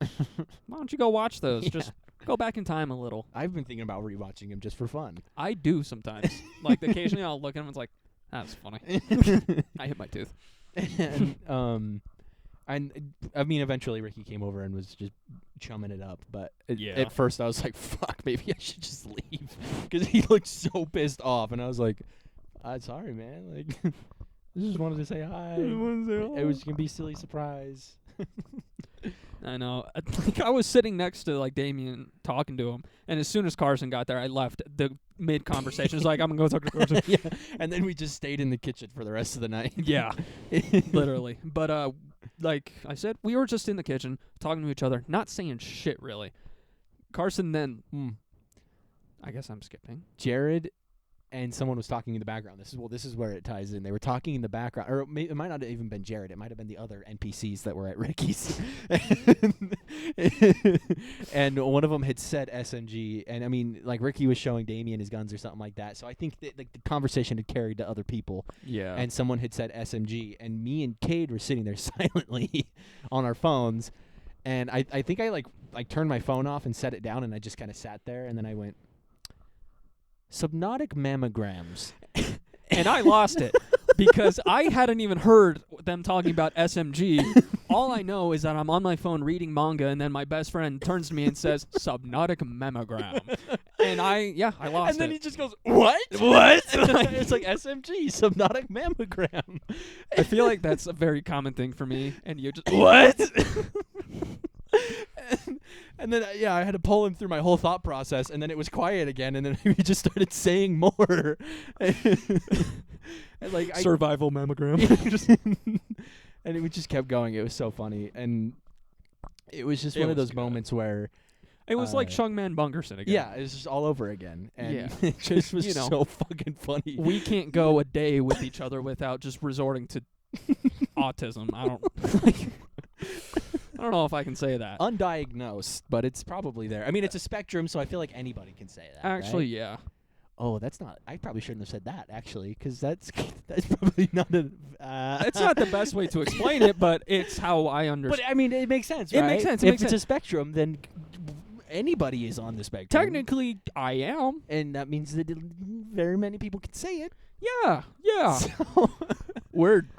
[SPEAKER 1] why don't you go watch those?
[SPEAKER 2] Yeah.
[SPEAKER 1] Just go back in time a little.
[SPEAKER 2] I've been thinking about rewatching him just for fun.
[SPEAKER 1] I do sometimes. Like, occasionally I'll look at him and it's like, that's funny. I hit my tooth.
[SPEAKER 2] And I mean, eventually Ricky came over and was just chumming it up. But
[SPEAKER 1] Yeah.
[SPEAKER 2] at first I was like, fuck, maybe I should just leave. Because he looked so pissed off. And I was like, sorry, man. Like, I just wanted to say hi. It was going to be a silly surprise.
[SPEAKER 1] I know. Like, I was sitting next to, like, Damien talking to him. And as soon as Carson got there, I left the mid-conversation. It's like, I'm going to go talk to Carson.
[SPEAKER 2] Yeah. And then we just stayed in the kitchen for the rest of the night.
[SPEAKER 1] Yeah. Literally. But, like I said, we were just in the kitchen talking to each other, not saying shit, really. Carson then, I guess I'm skipping.
[SPEAKER 2] Jared and someone was talking in the background. This is where it ties in. They were talking in the background, or it might not have even been Jared. It might have been the other NPCs that were at Ricky's. And one of them had said SMG, and I mean, like, Ricky was showing Damien his guns or something like that. So I think that, like, the conversation had carried to other people,
[SPEAKER 1] Yeah.
[SPEAKER 2] and someone had said SMG, and me and Cade were sitting there silently on our phones, and I think I like turned my phone off and set it down, and I just kind of sat there, and then I went, Subnautic mammograms.
[SPEAKER 1] And I lost it because I hadn't even heard them talking about SMG. All I know is that I'm on my phone reading manga, and then my best friend turns to me and says, Subnautic mammogram. And I lost
[SPEAKER 2] And then
[SPEAKER 1] it.
[SPEAKER 2] he just goes, what? What? It's like SMG, Subnautic mammogram.
[SPEAKER 1] I feel like that's a very common thing for me, and you just...
[SPEAKER 2] What? And then, I had to pull him through my whole thought process, and then it was quiet again, and then we just started saying more. And like,
[SPEAKER 1] Survival mammogram.
[SPEAKER 2] and it just kept going. It was so funny, and it was just
[SPEAKER 1] It
[SPEAKER 2] one of
[SPEAKER 1] was
[SPEAKER 2] those
[SPEAKER 1] good.
[SPEAKER 2] moments where
[SPEAKER 1] It was like
[SPEAKER 2] Uh,
[SPEAKER 1] Shungman Bunkerson again.
[SPEAKER 2] Yeah, it was just all over again, and
[SPEAKER 1] Yeah.
[SPEAKER 2] it just was
[SPEAKER 1] You know,
[SPEAKER 2] so fucking funny.
[SPEAKER 1] We can't go a day with each other without just resorting to autism. I don't know if I can say that.
[SPEAKER 2] Undiagnosed, but it's probably there. I mean, it's a spectrum, so I feel like anybody can say that.
[SPEAKER 1] Actually,
[SPEAKER 2] right?
[SPEAKER 1] yeah.
[SPEAKER 2] Oh, that's not. I probably shouldn't have said that actually, because that's probably not a.
[SPEAKER 1] It's not the best way to explain it, but it's how I
[SPEAKER 2] But
[SPEAKER 1] understand.
[SPEAKER 2] I mean, it makes sense.
[SPEAKER 1] It
[SPEAKER 2] Right?
[SPEAKER 1] makes sense, it
[SPEAKER 2] If
[SPEAKER 1] makes
[SPEAKER 2] it's
[SPEAKER 1] sense.
[SPEAKER 2] a spectrum, then anybody is on the spectrum.
[SPEAKER 1] Technically, I am.
[SPEAKER 2] and that means that very many people can say it.
[SPEAKER 1] Yeah, yeah.
[SPEAKER 2] So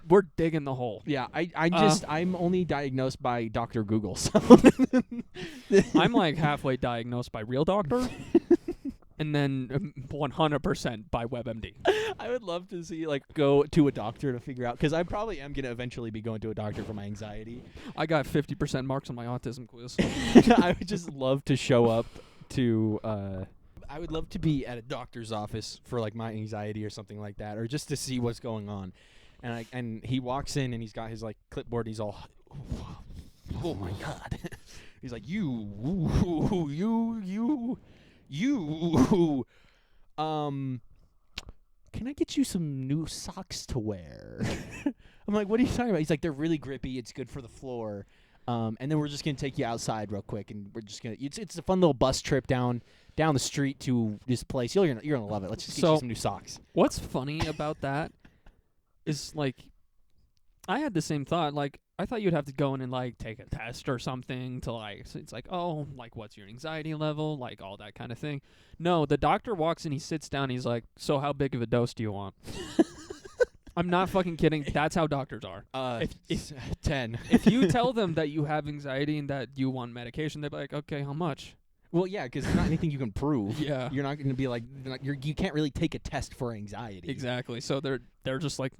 [SPEAKER 1] we're digging the hole.
[SPEAKER 2] yeah, I'm only diagnosed by Dr. Google. So
[SPEAKER 1] I'm like halfway diagnosed by Real Doctor, and then 100% by WebMD.
[SPEAKER 2] I would love to see go to a doctor to figure out, because I probably am gonna eventually be going to a doctor for my anxiety.
[SPEAKER 1] I got 50% marks on my autism quiz.
[SPEAKER 2] I would just love to show up to. I would love to be at a doctor's office for my anxiety or something like that, or just to see what's going on. And he walks in and he's got his clipboard. And he's all, oh my god. He's like, you, can I get you some new socks to wear? I'm like, what are you talking about? He's like, they're really grippy. It's good for the floor. And then we're just gonna take you outside real quick, and we're just gonna. It's a fun little bus trip down the street to this place. You're gonna love it. Let's just get you some new socks.
[SPEAKER 1] What's funny about that is I had the same thought. I thought you'd have to go in and take a test or something to so it's what's your anxiety level, all that kind of thing. No, the doctor walks in, he sits down, he's like, so how big of a dose do you want? I'm not fucking kidding. That's how doctors are.
[SPEAKER 2] If 10.
[SPEAKER 1] If you tell them that you have anxiety and that you want medication, they're like, okay, how much?
[SPEAKER 2] Well, yeah, because it's not anything you can prove.
[SPEAKER 1] Yeah.
[SPEAKER 2] You're not gonna be you can't really take a test for anxiety.
[SPEAKER 1] Exactly. So they're just like,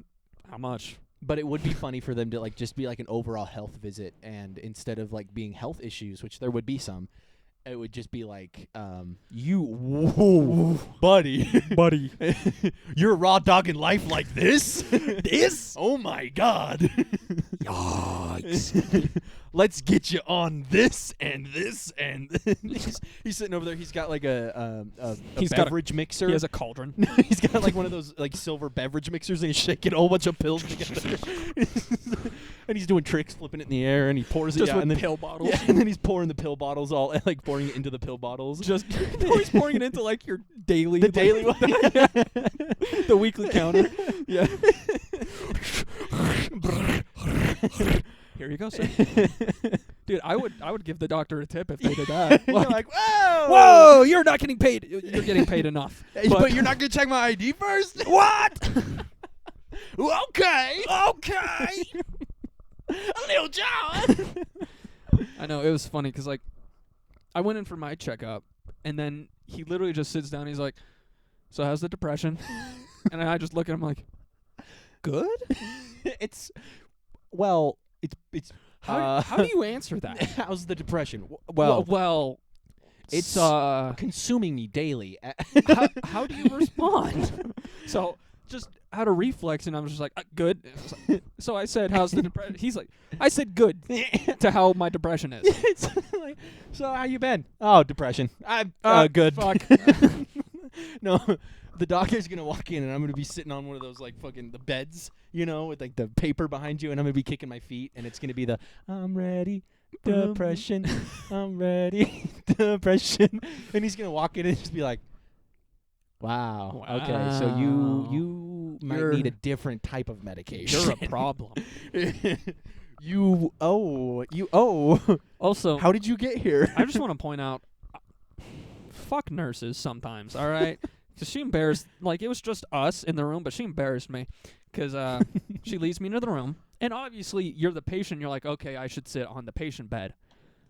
[SPEAKER 1] how much?
[SPEAKER 2] But it would be funny for them to just be an overall health visit, and instead of being health issues, which there would be some, it would just be whoa, buddy, you're raw dogging life like this? This? Oh my god. Yikes. Let's get you on this and this and this. He's sitting over there. He's got a
[SPEAKER 1] He's got a-
[SPEAKER 2] beverage mixer.
[SPEAKER 1] He has a cauldron.
[SPEAKER 2] He's got one of those silver beverage mixers, and he's shaking a whole bunch of pills together. And he's doing tricks, flipping it in the air, and he pours
[SPEAKER 1] Just
[SPEAKER 2] it out,
[SPEAKER 1] with
[SPEAKER 2] and then
[SPEAKER 1] pill bottles.
[SPEAKER 2] Yeah, and then he's pouring the pill bottles all pouring it into the pill bottles.
[SPEAKER 1] Just he's pouring it into your daily,
[SPEAKER 2] The daily one.
[SPEAKER 1] the weekly counter. Yeah. Here you go, sir. Dude, I would give the doctor a tip if they did that.
[SPEAKER 2] You're like, whoa,
[SPEAKER 1] whoa, you're not getting paid. You're getting paid enough.
[SPEAKER 2] but you're not gonna check my ID first. What? Okay. Little John.
[SPEAKER 1] I know, it was funny because I went in for my checkup, and then he literally just sits down. He's like, "So how's the depression?" And I just look at him like, "Good."
[SPEAKER 2] It's
[SPEAKER 1] How do you answer that?
[SPEAKER 2] how's the depression?
[SPEAKER 1] Well, it's
[SPEAKER 2] consuming me daily.
[SPEAKER 1] how do you respond? So just out of reflex, and I'm just like, good. So I said, how's the depression? He's like, I said good to how my depression is.
[SPEAKER 2] It's so how you been? Oh, depression. I'm good.
[SPEAKER 1] Fuck.
[SPEAKER 2] No, the doctor's gonna walk in, and I'm gonna be sitting on one of those fucking the beds, with the paper behind you, and I'm gonna be kicking my feet, and it's gonna be the I'm ready. Depression. I'm ready. Depression. And he's gonna walk in and just be like, Wow. Okay, so you might
[SPEAKER 1] You're-
[SPEAKER 2] need a different type of medication.
[SPEAKER 1] You're a problem.
[SPEAKER 2] You owe.
[SPEAKER 1] Also,
[SPEAKER 2] How did you get here?
[SPEAKER 1] I just want to point out, fuck nurses sometimes, all right? Because she embarrassed, it was just us in the room, but she embarrassed me. Because she leads me into the room, and obviously you're the patient. You're like, okay, I should sit on the patient bed.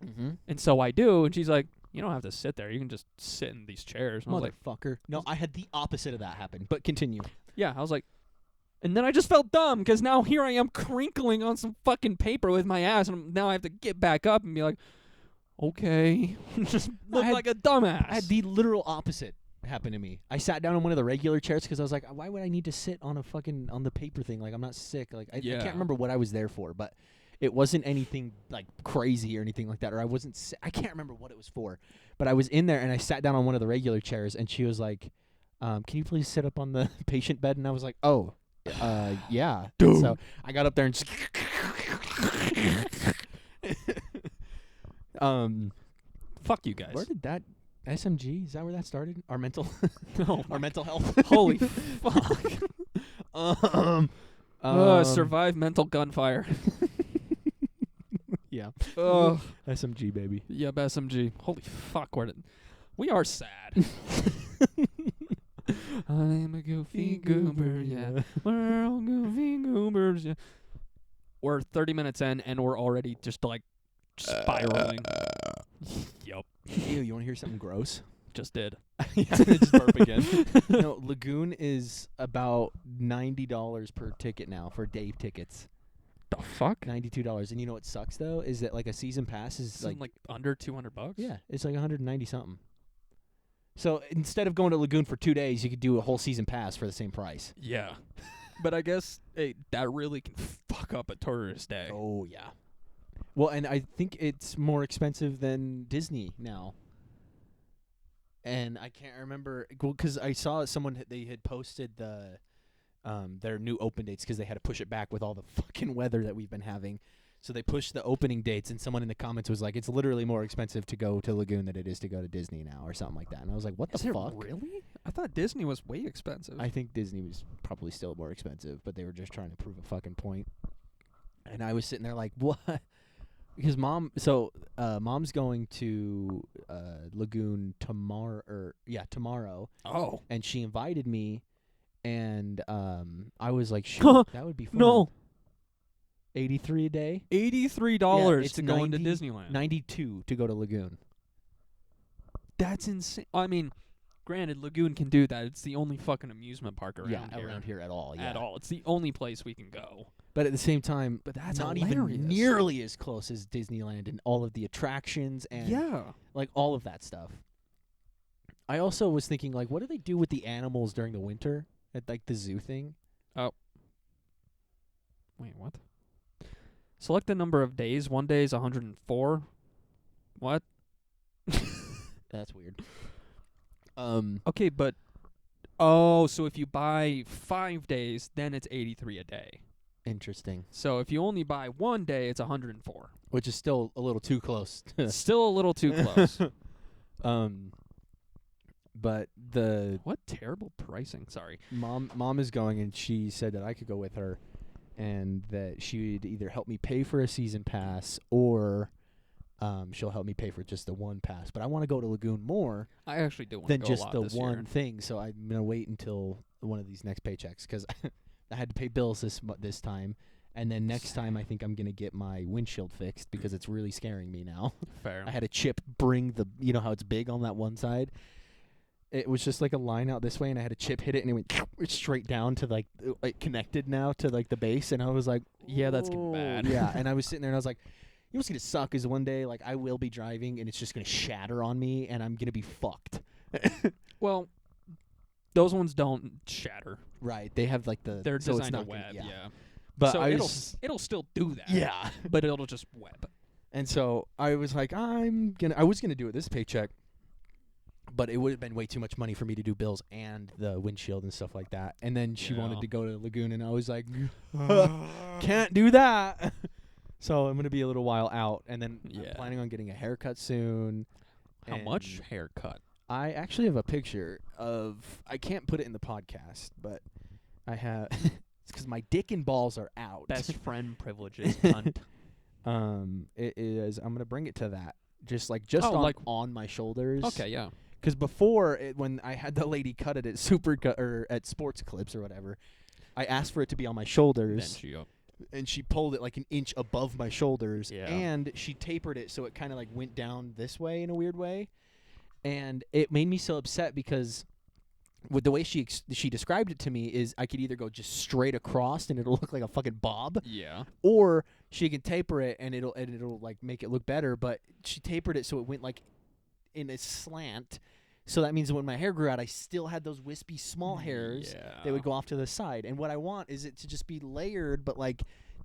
[SPEAKER 2] Mm-hmm.
[SPEAKER 1] And so I do, and she's like, you don't have to sit there. You can just sit in these chairs. And I was like,
[SPEAKER 2] Motherfucker. No, I had the opposite of that happen, but continue.
[SPEAKER 1] yeah. I was like, and then I just felt dumb because now here I am crinkling on some fucking paper with my ass, and now I have to get back up and be like, okay, just look
[SPEAKER 2] had-
[SPEAKER 1] like a dumbass.
[SPEAKER 2] I had the literal opposite happen to me. I sat down on one of the regular chairs because I was like, why would I need to sit on on the paper thing? I'm not sick. I
[SPEAKER 1] Yeah.
[SPEAKER 2] can't remember what I was there for, but It wasn't anything like crazy or anything like that, or I can't remember what it was for, but I was in there and I sat down on one of the regular chairs, and she was like, "Can you please sit up on the patient bed?" And I was like, "Oh, yeah."
[SPEAKER 1] Dude.
[SPEAKER 2] So I got up there and just
[SPEAKER 1] Fuck you guys.
[SPEAKER 2] where did that SMG? Is that where that started? Our mental,
[SPEAKER 1] Oh
[SPEAKER 2] our mental health.
[SPEAKER 1] Holy fuck. Survive mental gunfire.
[SPEAKER 2] Yeah.
[SPEAKER 1] Ugh.
[SPEAKER 2] SMG baby.
[SPEAKER 1] Yep, SMG. Holy fuck, we are sad. I'm a goofy goober, yeah. We're all goofy goobers, yeah. We're 30 minutes in, and we're already just, like, spiraling. Yup.
[SPEAKER 2] Ew, you want to hear something gross?
[SPEAKER 1] Just did.
[SPEAKER 2] Yeah, just burp again. No, Lagoon is about $90 per ticket now for day tickets.
[SPEAKER 1] The fuck?
[SPEAKER 2] $92. And you know what sucks though is that like a season pass is
[SPEAKER 1] Isn't like under $200?
[SPEAKER 2] yeah, it's like 190 something. So instead of going to Lagoon for 2 days, you could do a whole season pass for the same price.
[SPEAKER 1] Yeah. But I guess that really can fuck up a tourist day.
[SPEAKER 2] Oh yeah. Well, and I think it's more expensive than Disney now. And I can't remember because I saw they had posted their new open dates because they had to push it back with all the fucking weather that we've been having. So they pushed the opening dates, and someone in the comments was like, "It's literally more expensive to go to Lagoon than it is to go to Disney now," or something like that. And I was like, "What
[SPEAKER 1] Is
[SPEAKER 2] the
[SPEAKER 1] it
[SPEAKER 2] fuck?"
[SPEAKER 1] really? I thought Disney was way expensive.
[SPEAKER 2] I think Disney was probably still more expensive, but they were just trying to prove a fucking point. And I was sitting there like, "What?" Because mom's going to Lagoon tomorrow,
[SPEAKER 1] Oh.
[SPEAKER 2] and she invited me, and I was like, "Shoot, that would be fun."
[SPEAKER 1] No.
[SPEAKER 2] $83 a day,
[SPEAKER 1] $83
[SPEAKER 2] it's
[SPEAKER 1] to go into
[SPEAKER 2] 90
[SPEAKER 1] Disneyland.
[SPEAKER 2] 92 to go to Lagoon.
[SPEAKER 1] That's insane. I mean, granted, Lagoon can do that. It's the only fucking amusement park around here.
[SPEAKER 2] Around here at all. Yeah.
[SPEAKER 1] At all. It's the only place we can go.
[SPEAKER 2] But at the same time,
[SPEAKER 1] But that's
[SPEAKER 2] not
[SPEAKER 1] hilarious.
[SPEAKER 2] even nearly as close as Disneyland and all of the attractions and
[SPEAKER 1] Yeah.
[SPEAKER 2] like all of that stuff. I also was thinking, like, what do they do with the animals during the winter at like the zoo thing?
[SPEAKER 1] Wait, what? Select the number of days. One day is 104. What?
[SPEAKER 2] That's weird.
[SPEAKER 1] Okay, but so if you buy 5 days, then it's 83 a day.
[SPEAKER 2] Interesting.
[SPEAKER 1] So if you only buy 1 day, it's 104.
[SPEAKER 2] Which is still a little too close.
[SPEAKER 1] Still a little too close.
[SPEAKER 2] But the
[SPEAKER 1] What terrible pricing. Sorry.
[SPEAKER 2] mom is going, and she said that I could go with her, and that she would either help me pay for a season pass or she'll help me pay for just the one pass. But I want to go to Lagoon more
[SPEAKER 1] I actually do want to
[SPEAKER 2] than
[SPEAKER 1] go
[SPEAKER 2] just
[SPEAKER 1] a lot
[SPEAKER 2] the
[SPEAKER 1] this
[SPEAKER 2] one
[SPEAKER 1] year.
[SPEAKER 2] thing. So I'm gonna wait until one of these next paychecks because I had to pay bills this time, and then next time I think I'm gonna get my windshield fixed because it's really scaring me now.
[SPEAKER 1] Fair.
[SPEAKER 2] I had a chip bring the you know how it's big on that one side. It was just like a line out this way, and I had a chip hit it, and it went straight down to like it connected now to like the base, and I was like,
[SPEAKER 1] Yeah, that's getting
[SPEAKER 2] "Ooh."
[SPEAKER 1] bad.
[SPEAKER 2] Yeah, and I was sitting there, and I was like, you know what's gonna suck is one day like I will be driving, and it's just gonna shatter on me, and I'm gonna be fucked.
[SPEAKER 1] Well, those ones don't shatter.
[SPEAKER 2] Right? They have like the
[SPEAKER 1] They're
[SPEAKER 2] so it's
[SPEAKER 1] designed to
[SPEAKER 2] not gonna-
[SPEAKER 1] web. Yeah.
[SPEAKER 2] But
[SPEAKER 1] so
[SPEAKER 2] I
[SPEAKER 1] it'll
[SPEAKER 2] was
[SPEAKER 1] it'll still do that.
[SPEAKER 2] yeah.
[SPEAKER 1] But it'll just web.
[SPEAKER 2] And so I was like, I was gonna do it this paycheck, but it would have been way too much money for me to do bills and the windshield and stuff like that. And then she wanted
[SPEAKER 1] Yeah.
[SPEAKER 2] to go to Lagoon, and I was like, can't do that. So I'm gonna be a little while out, and then
[SPEAKER 1] Yeah.
[SPEAKER 2] I'm planning on getting a haircut soon.
[SPEAKER 1] How much
[SPEAKER 2] And
[SPEAKER 1] haircut?
[SPEAKER 2] I actually have a picture of. I can't put it in the podcast, but I have. It's because my dick and balls are out.
[SPEAKER 1] Best friend privileges, cunt.
[SPEAKER 2] It is. I'm gonna bring it to that. Just
[SPEAKER 1] Oh,
[SPEAKER 2] on,
[SPEAKER 1] like-
[SPEAKER 2] on my shoulders.
[SPEAKER 1] Okay, yeah.
[SPEAKER 2] Because before, when I had the lady cut it at or at Sports Clips or whatever, I asked for it to be on my
[SPEAKER 1] Then
[SPEAKER 2] shoulders,
[SPEAKER 1] she
[SPEAKER 2] and she pulled it like an inch above my shoulders,
[SPEAKER 1] Yeah.
[SPEAKER 2] and she tapered it so it kind of like went down this way in a weird way, and it made me so upset because with the way she described it to me is I could either go just straight across and it'll look like a fucking bob,
[SPEAKER 1] Yeah.
[SPEAKER 2] or she can taper it and it'll like make it look better. But she tapered it so it went like in a slant. So that means when my hair grew out, I still had those wispy small hairs
[SPEAKER 1] Yeah.
[SPEAKER 2] that would go off to the side. And what I want is it to just be layered, but like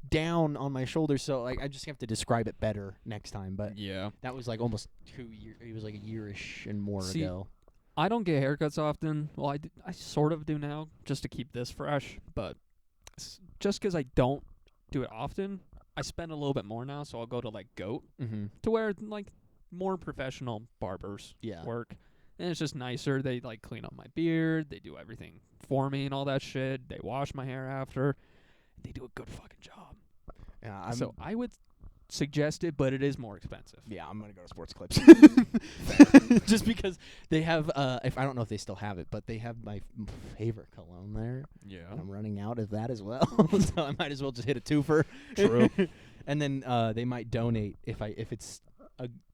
[SPEAKER 2] down on my shoulders. So like I just have to describe it better next time. But
[SPEAKER 1] Yeah.
[SPEAKER 2] that was like almost 2 years. It was like a yearish and more
[SPEAKER 1] See,
[SPEAKER 2] ago.
[SPEAKER 1] I don't get haircuts often. Well, I sort of do now, just to keep this fresh. But just 'cause I don't do it often, I spend a little bit more now. So I'll go to like Goat,
[SPEAKER 2] Mm-hmm.
[SPEAKER 1] to where like more professional barbers
[SPEAKER 2] Yeah.
[SPEAKER 1] work, and it's just nicer. They like clean up my beard. They do everything for me and all that shit. They wash my hair after. They do a good fucking job.
[SPEAKER 2] Yeah.
[SPEAKER 1] So I would suggest it, but it is more expensive.
[SPEAKER 2] Yeah, I'm gonna go to Sports Clips. Just because they have, if I don't know if they still have it, but they have my favorite cologne there.
[SPEAKER 1] Yeah.
[SPEAKER 2] And I'm running out of that as well, so I might as well just hit a twofer.
[SPEAKER 1] True.
[SPEAKER 2] And then they might donate if it's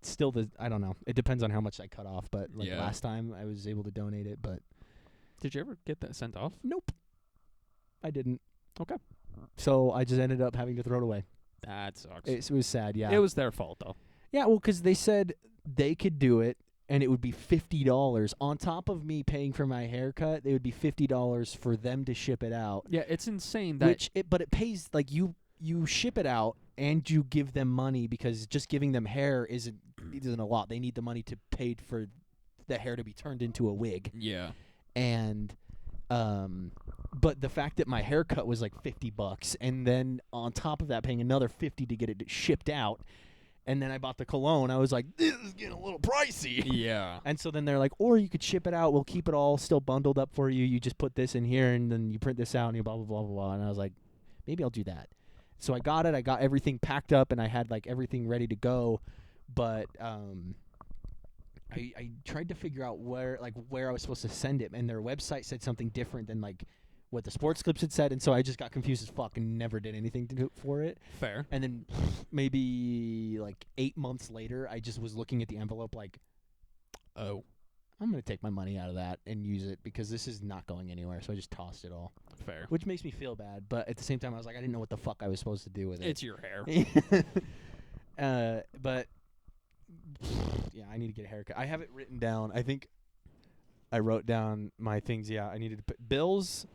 [SPEAKER 2] still the, I don't know. It depends on how much I cut off. But like
[SPEAKER 1] Yeah.
[SPEAKER 2] last time, I was able to donate it, but
[SPEAKER 1] Did you ever get that sent off?
[SPEAKER 2] nope, I didn't.
[SPEAKER 1] Okay.
[SPEAKER 2] So I just ended up having to throw it away.
[SPEAKER 1] That sucks.
[SPEAKER 2] It was sad. Yeah.
[SPEAKER 1] It was their fault though.
[SPEAKER 2] Yeah, well, 'cause they said they could do it, and it would be $50 on top of me paying for my haircut. It would be $50 for them to ship it out.
[SPEAKER 1] Yeah, it's insane that
[SPEAKER 2] But it pays like you ship it out and you give them money because just giving them hair isn't a lot. They need the money to pay for the hair to be turned into a wig,
[SPEAKER 1] yeah.
[SPEAKER 2] and but the fact that my haircut was like $50, and then on top of that paying another $50 to get it shipped out. And then I bought the cologne. I was like, this is getting a little pricey.
[SPEAKER 1] Yeah.
[SPEAKER 2] And so then they're like, or you could ship it out. We'll keep it all still bundled up for you. You just put this in here, and then you print this out, and you blah, blah, blah, blah, blah. And I was like, maybe I'll do that. So I got it. I got everything packed up, and I had, like, everything ready to go. But I tried to figure out where I was supposed to send it, and their website said something different than, like, what the Sports Clips had said. And so I just got confused as fuck and never did anything to do for it.
[SPEAKER 1] Fair.
[SPEAKER 2] And then maybe like 8 months later, I just was looking at the envelope like,
[SPEAKER 1] Oh,
[SPEAKER 2] I'm going to take my money out of that and use it because this is not going anywhere. So I just tossed it all,
[SPEAKER 1] fair.
[SPEAKER 2] which makes me feel bad. But at the same time, I was like, I didn't know what the fuck I was supposed to do with it.
[SPEAKER 1] It's your hair.
[SPEAKER 2] But yeah, I need to get a haircut. I have it written down. I think I wrote down my things. Yeah, I needed to put bills,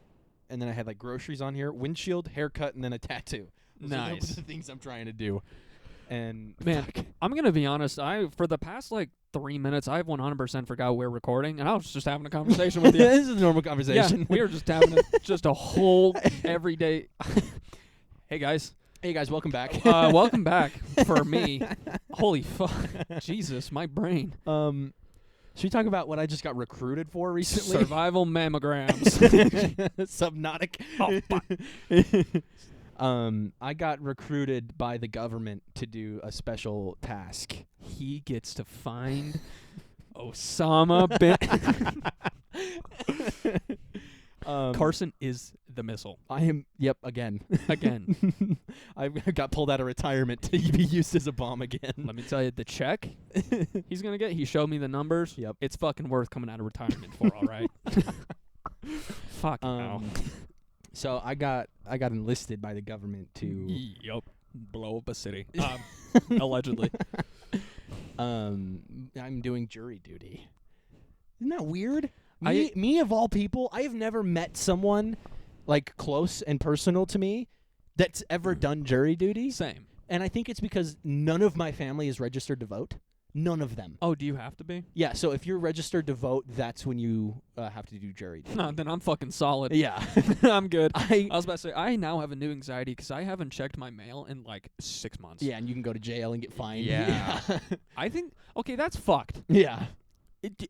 [SPEAKER 2] and then I had like groceries on here, windshield, haircut, and then a tattoo. Those are
[SPEAKER 1] Nice.
[SPEAKER 2] the things I'm trying to do. And
[SPEAKER 1] Man, I'm gonna be honest. For the past like 3 minutes, I've 100% forgot we're recording, and I was just having a conversation with you.
[SPEAKER 2] this is a normal
[SPEAKER 1] Yeah,
[SPEAKER 2] conversation.
[SPEAKER 1] we were just having just a whole everyday. Hey guys,
[SPEAKER 2] Hey guys, welcome back.
[SPEAKER 1] welcome back for me. Holy fuck, Jesus, my brain.
[SPEAKER 2] Should we talk about what I just got recruited for recently?
[SPEAKER 1] Survival mammograms.
[SPEAKER 2] Subnautic. I got recruited by the government to do a special task.
[SPEAKER 1] He gets to find Osama bin. Carson is the missile
[SPEAKER 2] I am. Yep. Again.
[SPEAKER 1] again.
[SPEAKER 2] I got pulled out of retirement to be used as a bomb again.
[SPEAKER 1] Let me tell you, the check he's gonna get. He showed me the numbers.
[SPEAKER 2] Yep.
[SPEAKER 1] It's fucking worth coming out of retirement for. All right. Fuck no.
[SPEAKER 2] So I got enlisted by the government to.
[SPEAKER 1] Yup. Blow up a city. Allegedly.
[SPEAKER 2] I'm doing jury duty. Isn't that weird?
[SPEAKER 1] I-
[SPEAKER 2] Me of all people, I have never met someone like close and personal to me that's ever done jury duty.
[SPEAKER 1] Same.
[SPEAKER 2] And I think it's because none of my family is registered to vote. None of them.
[SPEAKER 1] Oh, do you have to be?
[SPEAKER 2] Yeah, so if you're registered to vote, that's when you have to do jury duty.
[SPEAKER 1] No, then I'm fucking solid.
[SPEAKER 2] Yeah.
[SPEAKER 1] I'm good.
[SPEAKER 2] I
[SPEAKER 1] I was about to say, I now have a new anxiety because I haven't checked my mail in like 6 months.
[SPEAKER 2] Yeah, and you can go to jail and get fined.
[SPEAKER 1] Yeah. I think, okay, that's fucked.
[SPEAKER 2] Yeah.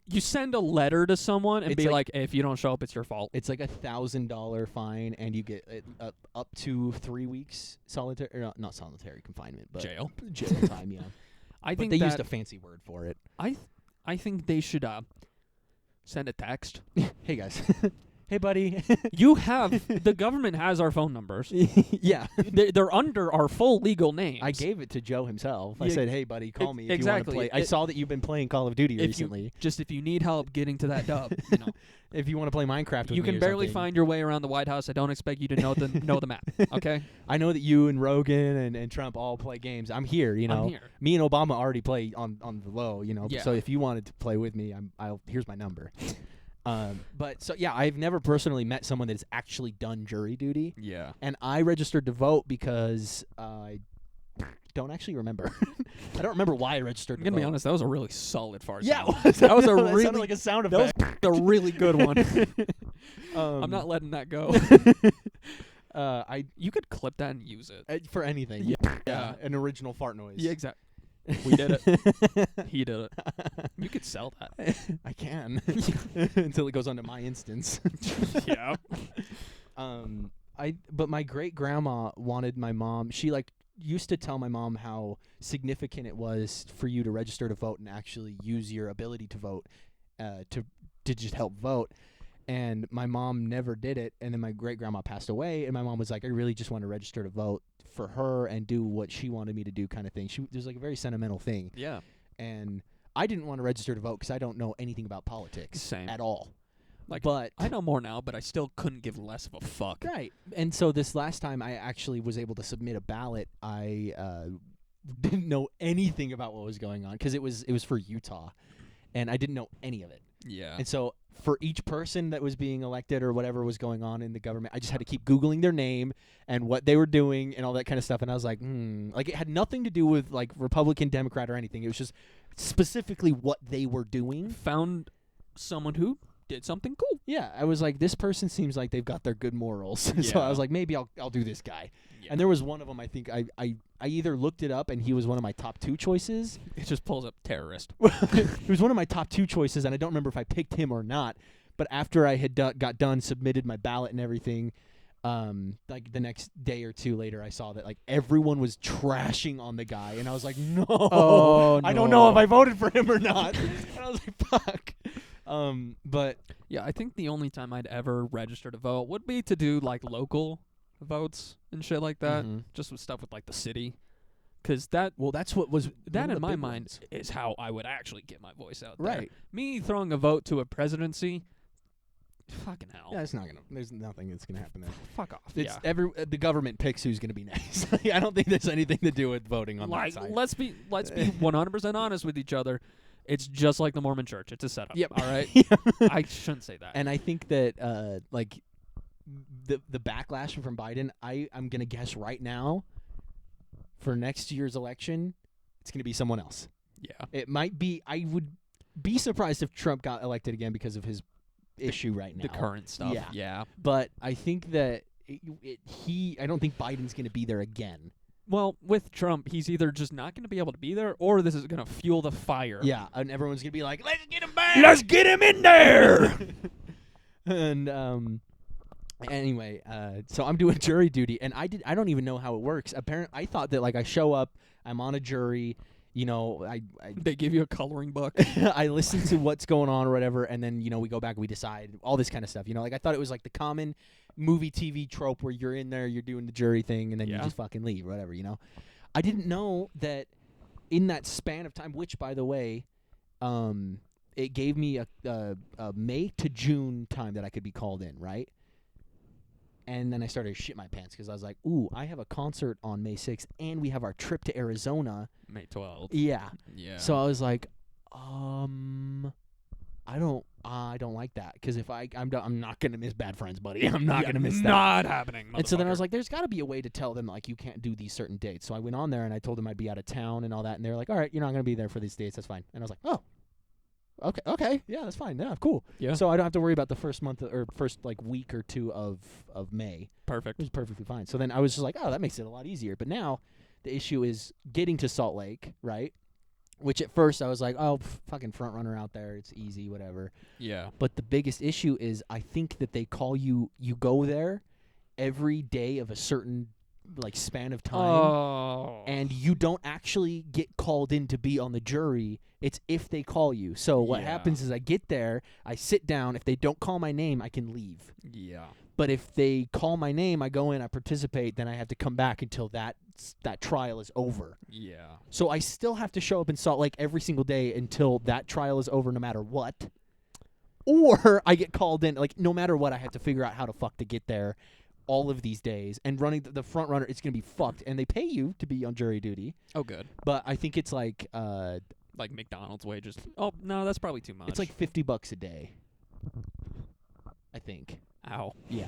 [SPEAKER 1] You send a letter to someone and
[SPEAKER 2] It's
[SPEAKER 1] be
[SPEAKER 2] like-
[SPEAKER 1] like, if you don't show up, it's your fault.
[SPEAKER 2] It's like $1,000 fine, and you get up to 3 weeks solitary, or not solitary confinement, but
[SPEAKER 1] Jail.
[SPEAKER 2] jail time. Yeah,
[SPEAKER 1] I
[SPEAKER 2] but
[SPEAKER 1] think
[SPEAKER 2] they
[SPEAKER 1] that,
[SPEAKER 2] used a fancy word for it.
[SPEAKER 1] I think they should send a text.
[SPEAKER 2] Hey guys, hey buddy.
[SPEAKER 1] You have, the government has our phone numbers.
[SPEAKER 2] Yeah,
[SPEAKER 1] They're under our full legal names.
[SPEAKER 2] I gave it to Joe himself. I
[SPEAKER 1] Yeah,
[SPEAKER 2] said, "Hey buddy, call me if
[SPEAKER 1] exactly.
[SPEAKER 2] you want to play." I saw that you've been playing Call of Duty
[SPEAKER 1] if
[SPEAKER 2] recently.
[SPEAKER 1] if you need help getting to that dub, you know.
[SPEAKER 2] If you want to play Minecraft with
[SPEAKER 1] You
[SPEAKER 2] me
[SPEAKER 1] can
[SPEAKER 2] or
[SPEAKER 1] barely
[SPEAKER 2] something.
[SPEAKER 1] find your way around the White House. I don't expect you to know the map. Okay,
[SPEAKER 2] I know that you and Rogan and Trump all play games. I'm here. You know,
[SPEAKER 1] I'm here.
[SPEAKER 2] me and Obama already play on the low. You know,
[SPEAKER 1] Yeah.
[SPEAKER 2] so if you wanted to play with me, here's my number. But so yeah, I've never personally met someone that has actually done jury duty,
[SPEAKER 1] Yeah.
[SPEAKER 2] and I registered to vote because I don't actually remember. I don't remember why I registered.
[SPEAKER 1] I'm
[SPEAKER 2] to
[SPEAKER 1] gonna be
[SPEAKER 2] vote.
[SPEAKER 1] honest. That was a really solid fart.
[SPEAKER 2] Yeah,
[SPEAKER 1] sound.
[SPEAKER 2] it was.
[SPEAKER 1] That was a
[SPEAKER 2] That sounded
[SPEAKER 1] really
[SPEAKER 2] like a sound
[SPEAKER 1] that was
[SPEAKER 2] effect.
[SPEAKER 1] a really good one.
[SPEAKER 2] I'm
[SPEAKER 1] I'm not letting that go.
[SPEAKER 2] I
[SPEAKER 1] You could clip that and use it.
[SPEAKER 2] for anything.
[SPEAKER 1] Yeah.
[SPEAKER 2] Yeah, an original fart noise.
[SPEAKER 1] Yeah, exactly. We did it. He did it. You could sell that.
[SPEAKER 2] I can until it goes onto my instance.
[SPEAKER 1] Yeah.
[SPEAKER 2] But my great grandma wanted my mom. She used to tell my mom how significant it was for you to register to vote and actually use your ability to vote to just help vote. And my mom never did it. And then my great grandma passed away, and my mom was like, I really just want to register to vote for her and do what she wanted me to do, kind of thing. There's like a very sentimental thing.
[SPEAKER 1] Yeah.
[SPEAKER 2] And I didn't want to register to vote because I don't know anything about politics
[SPEAKER 1] Same.
[SPEAKER 2] at all.
[SPEAKER 1] Like,
[SPEAKER 2] but
[SPEAKER 1] I know more now, but I still couldn't give less of a fuck.
[SPEAKER 2] right. And so this last time I actually was able to submit a ballot, I didn't know anything about what was going on because it was for Utah, and I didn't know any of it.
[SPEAKER 1] Yeah.
[SPEAKER 2] And so for each person that was being elected or whatever was going on in the government, I just had to keep Googling their name and what they were doing and all that kind of stuff. And I was like, like it had nothing to do with like Republican, Democrat, or anything. It was just specifically what they were doing.
[SPEAKER 1] Found someone who did something cool.
[SPEAKER 2] Yeah, I was like, this person seems like they've got their good morals. So I
[SPEAKER 1] Yeah.
[SPEAKER 2] was like, maybe I'll do this guy.
[SPEAKER 1] Yeah.
[SPEAKER 2] And there was one of them, I think I either looked it up and he was one of my top 2 choices.
[SPEAKER 1] It just pulls up terrorist.
[SPEAKER 2] He was one of my top 2 choices, and I don't remember if I picked him or not. But after I had got done, submitted my ballot and everything, like the next day or two later, I saw that like everyone was trashing on the guy, and I was like, no,
[SPEAKER 1] Oh,
[SPEAKER 2] I don't know if I voted for him or not. And I was like, fuck. But
[SPEAKER 1] Yeah, I think the only time I'd ever register to vote would be to do like local votes and shit like that,
[SPEAKER 2] Mhm.
[SPEAKER 1] just with stuff with like the city, because that
[SPEAKER 2] well, that's what was
[SPEAKER 1] that
[SPEAKER 2] one of
[SPEAKER 1] in
[SPEAKER 2] the
[SPEAKER 1] my
[SPEAKER 2] big
[SPEAKER 1] mind
[SPEAKER 2] ones.
[SPEAKER 1] is how I would actually get my voice out there.
[SPEAKER 2] Right.
[SPEAKER 1] Me throwing a vote to a presidency, fucking hell.
[SPEAKER 2] Yeah, it's not gonna. There's nothing that's gonna happen there.
[SPEAKER 1] Fuck off.
[SPEAKER 2] It's
[SPEAKER 1] yeah.
[SPEAKER 2] the government picks who's gonna be nice. I don't think there's anything to do with voting on
[SPEAKER 1] Like,
[SPEAKER 2] that side.
[SPEAKER 1] let's be 100% honest with each other. It's just like the Mormon Church. It's a setup.
[SPEAKER 2] Yep.
[SPEAKER 1] All right.
[SPEAKER 2] Yeah.
[SPEAKER 1] I shouldn't say that.
[SPEAKER 2] And I think that like the backlash from Biden, I'm gonna guess right now for next year's election, it's gonna be someone else.
[SPEAKER 1] yeah.
[SPEAKER 2] It might be. I would be surprised if Trump got elected again because of his issue right now.
[SPEAKER 1] The current stuff.
[SPEAKER 2] Yeah.
[SPEAKER 1] Yeah.
[SPEAKER 2] But I think that I don't think Biden's gonna be there again.
[SPEAKER 1] Well, with Trump, he's either just not going to be able to be there, or this is going to fuel the fire.
[SPEAKER 2] Yeah, and everyone's gonna be like, "Let's get him back!
[SPEAKER 1] Let's get him in there.
[SPEAKER 2] And anyway, so I'm doing jury duty, and I don't even know how it works. Apparently, I thought that like I show up, I'm on a jury, you know, I
[SPEAKER 1] They give you a coloring book.
[SPEAKER 2] I listen to what's going on or whatever, and then you know we go back, and we decide all this kind of stuff. You know, like I thought it was like the common movie TV trope where you're in there, you're doing the jury thing, and then you
[SPEAKER 1] Yeah.
[SPEAKER 2] just fucking leave or whatever. You know, I didn't know that in that span of time, which by the way, it gave me a May to June time that I could be called in, right? And then I started to shit my pants because I was like, ooh, I have a concert on May 6th, and we have our trip to Arizona.
[SPEAKER 1] May 12th.
[SPEAKER 2] Yeah.
[SPEAKER 1] Yeah.
[SPEAKER 2] So I was like, I don't like that because if I'm not gonna miss Bad Friends, buddy. I'm not gonna miss that.
[SPEAKER 1] Not happening.
[SPEAKER 2] And so then I was
[SPEAKER 1] motherfucker.
[SPEAKER 2] like, there's got to be a way to tell them like you can't do these certain dates. So I went on there and I told them I'd be out of town and all that, and they were like, all right, you're not gonna be there for these dates. That's fine. And I was like, oh, okay, yeah, that's fine. Yeah, cool.
[SPEAKER 1] yeah.
[SPEAKER 2] So I don't have to worry about the first month or first like week or two of May.
[SPEAKER 1] Perfect.
[SPEAKER 2] It was perfectly fine. So then I was just like, oh, that makes it a lot easier. But now the issue is getting to Salt Lake, right? Which at first I was like, oh, fucking front runner out there. It's easy, whatever.
[SPEAKER 1] Yeah.
[SPEAKER 2] But the biggest issue is I think that they call you go there every day of a certain like span of time.
[SPEAKER 1] Oh.
[SPEAKER 2] And you don't actually get called in to be on the jury. It's if they call you. So what
[SPEAKER 1] Yeah.
[SPEAKER 2] happens is I get there, I sit down. If they don't call my name, I can leave.
[SPEAKER 1] Yeah.
[SPEAKER 2] But if they call my name, I go in, I participate, then I have to come back until that trial is over.
[SPEAKER 1] Yeah.
[SPEAKER 2] So I still have to show up in Salt Lake every single day until that trial is over no matter what. Or I get called in, like no matter what, I have to figure out how to fuck to get there all of these days. And running the front runner, it's going to be fucked. And they pay you to be on jury duty.
[SPEAKER 1] Oh, good.
[SPEAKER 2] But I think it's like
[SPEAKER 1] Like McDonald's wages. Oh no, that's probably too much.
[SPEAKER 2] it's like $50 a day. think.
[SPEAKER 1] Ow.
[SPEAKER 2] Yeah.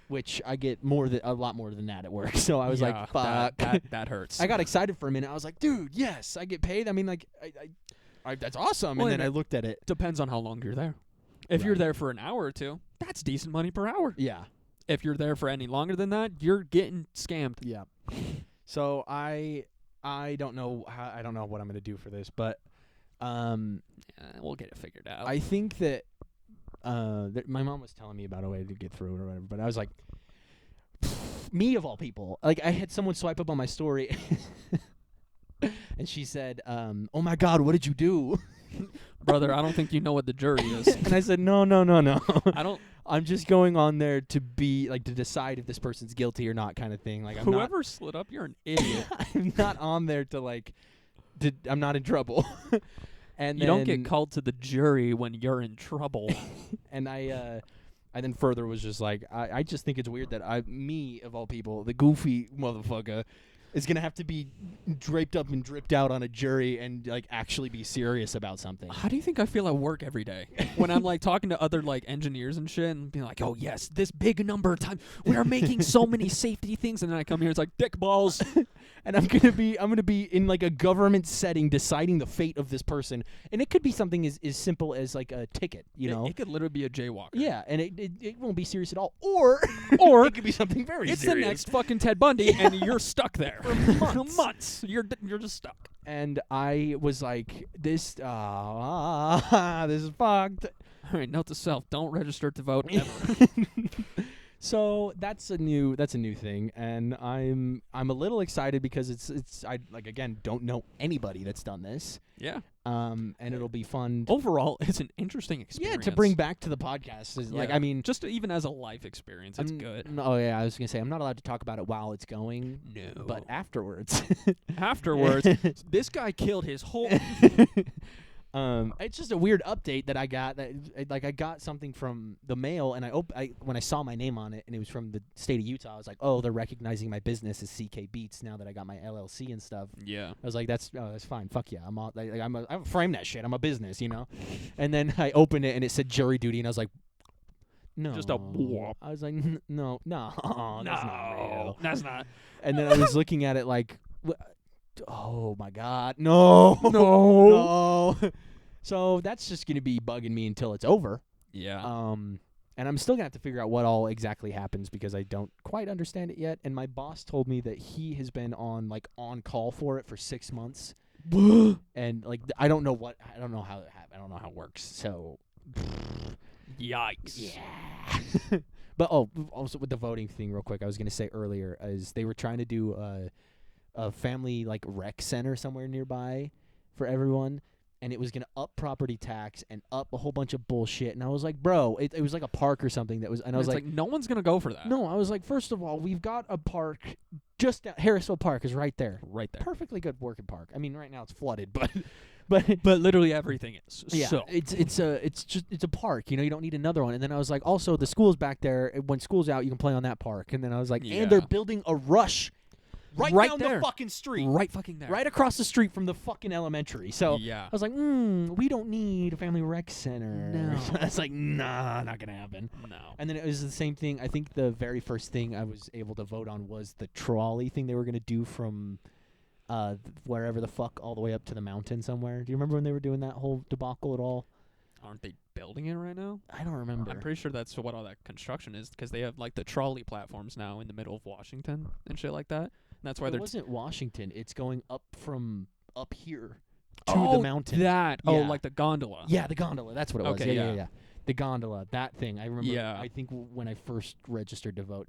[SPEAKER 2] Which I get a lot more than that at work. So I was
[SPEAKER 1] Yeah,
[SPEAKER 2] like, fuck.
[SPEAKER 1] That hurts.
[SPEAKER 2] I got excited for a minute. I was like, dude, yes, I get paid. I mean, like, I that's awesome.
[SPEAKER 1] Well,
[SPEAKER 2] and then
[SPEAKER 1] and
[SPEAKER 2] I looked at it.
[SPEAKER 1] Depends on how long you're there. If you're
[SPEAKER 2] Right.
[SPEAKER 1] there for an hour or two, that's decent money per hour.
[SPEAKER 2] Yeah.
[SPEAKER 1] If you're there for any longer than that, you're getting scammed.
[SPEAKER 2] Yeah. So I don't know I don't know what I'm gonna do for this, but
[SPEAKER 1] We'll get it figured out.
[SPEAKER 2] I think that my mom was telling me about a way to get through it or whatever, but I was like, me of all people, like I had someone swipe up on my story, and she said, "Oh my God, what did you do?"
[SPEAKER 1] Brother, I don't think you know what the jury is.
[SPEAKER 2] And I said, "No.
[SPEAKER 1] I don't.
[SPEAKER 2] I'm just going on there to be like to decide if this person's guilty or not, kind of thing. Like I'm
[SPEAKER 1] Whoever slid up, you're an idiot.
[SPEAKER 2] I'm not on there to like, I'm not in trouble." And
[SPEAKER 1] You don't
[SPEAKER 2] then-
[SPEAKER 1] get called to the jury when you're in trouble.
[SPEAKER 2] And I then further was just like, I just think it's weird that me of all people, the goofy motherfucker, is gonna have to be draped up and dripped out on a jury and like actually be serious about something.
[SPEAKER 1] How do you think I feel at work every day when I'm like talking to other like engineers and shit and being like, oh yes, this big number of time we are making so many safety things, and then I come here, it's like dick balls.
[SPEAKER 2] And I'm gonna be in like a government setting deciding the fate of this person, and it could be something as simple as like a ticket, you know.
[SPEAKER 1] It could literally be a jaywalker.
[SPEAKER 2] Yeah, and it won't be serious at all, or
[SPEAKER 1] Or
[SPEAKER 2] it could be something very
[SPEAKER 1] it's
[SPEAKER 2] serious.
[SPEAKER 1] the next fucking Ted Bundy, and you're stuck there
[SPEAKER 2] For months.
[SPEAKER 1] You're just stuck.
[SPEAKER 2] And I was like, this is fucked.
[SPEAKER 1] All right, note to self: don't register to vote ever.
[SPEAKER 2] So that's a new thing, and I'm a little excited because I like again don't know anybody that's done this,
[SPEAKER 1] Yeah.
[SPEAKER 2] and it'll be fun.
[SPEAKER 1] Overall, it's an interesting
[SPEAKER 2] Yeah,
[SPEAKER 1] experience.
[SPEAKER 2] to bring back to the podcast. Like
[SPEAKER 1] Yeah.
[SPEAKER 2] I mean,
[SPEAKER 1] just even as a life experience, it's good.
[SPEAKER 2] Oh yeah, I was gonna say I'm not allowed to talk about it while it's going,
[SPEAKER 1] No.
[SPEAKER 2] but afterwards.
[SPEAKER 1] Afterwards, this guy killed his whole.
[SPEAKER 2] It's just a weird update that I got. I got something from the mail, and when I saw my name on it, and it was from the state of Utah, I was like, oh, they're recognizing my business as CK Beats now that I got my LLC and stuff.
[SPEAKER 1] Yeah.
[SPEAKER 2] I was like, that's fine. Fuck yeah, I'm frame that shit. I'm a business, you know. And then I opened it, and it said jury duty, and I was like, no.
[SPEAKER 1] Just a whoop.
[SPEAKER 2] I was like, no, that's not real.
[SPEAKER 1] That's not.
[SPEAKER 2] And then I was looking at it like, oh my God, no. No. So that's just going to be bugging me until it's over.
[SPEAKER 1] Yeah.
[SPEAKER 2] And I'm still going to have to figure out what all exactly happens because I don't quite understand it yet. And my boss told me that he has been on call for it for 6 months. And like I don't know how it works. So
[SPEAKER 1] Yikes.
[SPEAKER 2] yeah. But also with the voting thing real quick, I was going to say earlier is they were trying to do a family like rec center somewhere nearby for everyone, and it was going to up property tax and up a whole bunch of bullshit. And I was like, bro, it was like a park or something that was, and I was
[SPEAKER 1] It's
[SPEAKER 2] like,
[SPEAKER 1] no one's gonna go for that.
[SPEAKER 2] no, I was like, first of all, we've got a park just down, Harrisville Park is right there.
[SPEAKER 1] Right there.
[SPEAKER 2] Perfectly good working park. I mean, right now it's flooded, but
[SPEAKER 1] But literally everything is.
[SPEAKER 2] yeah,
[SPEAKER 1] So.
[SPEAKER 2] it's a park. You know, you don't need another one. And then I was like, also the school's back there. When school's out, you can play on that park. And then I was like,
[SPEAKER 1] Yeah.
[SPEAKER 2] and they're building a Rush right down
[SPEAKER 1] there.
[SPEAKER 2] the fucking street,
[SPEAKER 1] Right fucking there.
[SPEAKER 2] right across the street from the fucking elementary. So
[SPEAKER 1] Yeah.
[SPEAKER 2] I was like, we don't need a family rec center.
[SPEAKER 1] No.
[SPEAKER 2] I was like, nah, not gonna happen.
[SPEAKER 1] No.
[SPEAKER 2] And then it was the same thing. I think the very first thing I was able to vote on was the trolley thing they were gonna do from wherever the fuck all the way up to the mountain somewhere. Do you remember when they were doing that whole debacle at all?
[SPEAKER 1] Aren't they building it right now?
[SPEAKER 2] I don't remember.
[SPEAKER 1] I'm pretty sure that's what all that construction is because they have like the trolley platforms now in the middle of Washington and shit like that. And that's why
[SPEAKER 2] It
[SPEAKER 1] they're
[SPEAKER 2] wasn't Washington. It's going up from up here to the mountain.
[SPEAKER 1] That
[SPEAKER 2] Yeah.
[SPEAKER 1] like the gondola.
[SPEAKER 2] Yeah, the gondola. That's what it was.
[SPEAKER 1] Okay,
[SPEAKER 2] yeah,
[SPEAKER 1] yeah.
[SPEAKER 2] yeah, yeah. The gondola. That thing. I remember.
[SPEAKER 1] Yeah.
[SPEAKER 2] I think when I first registered to vote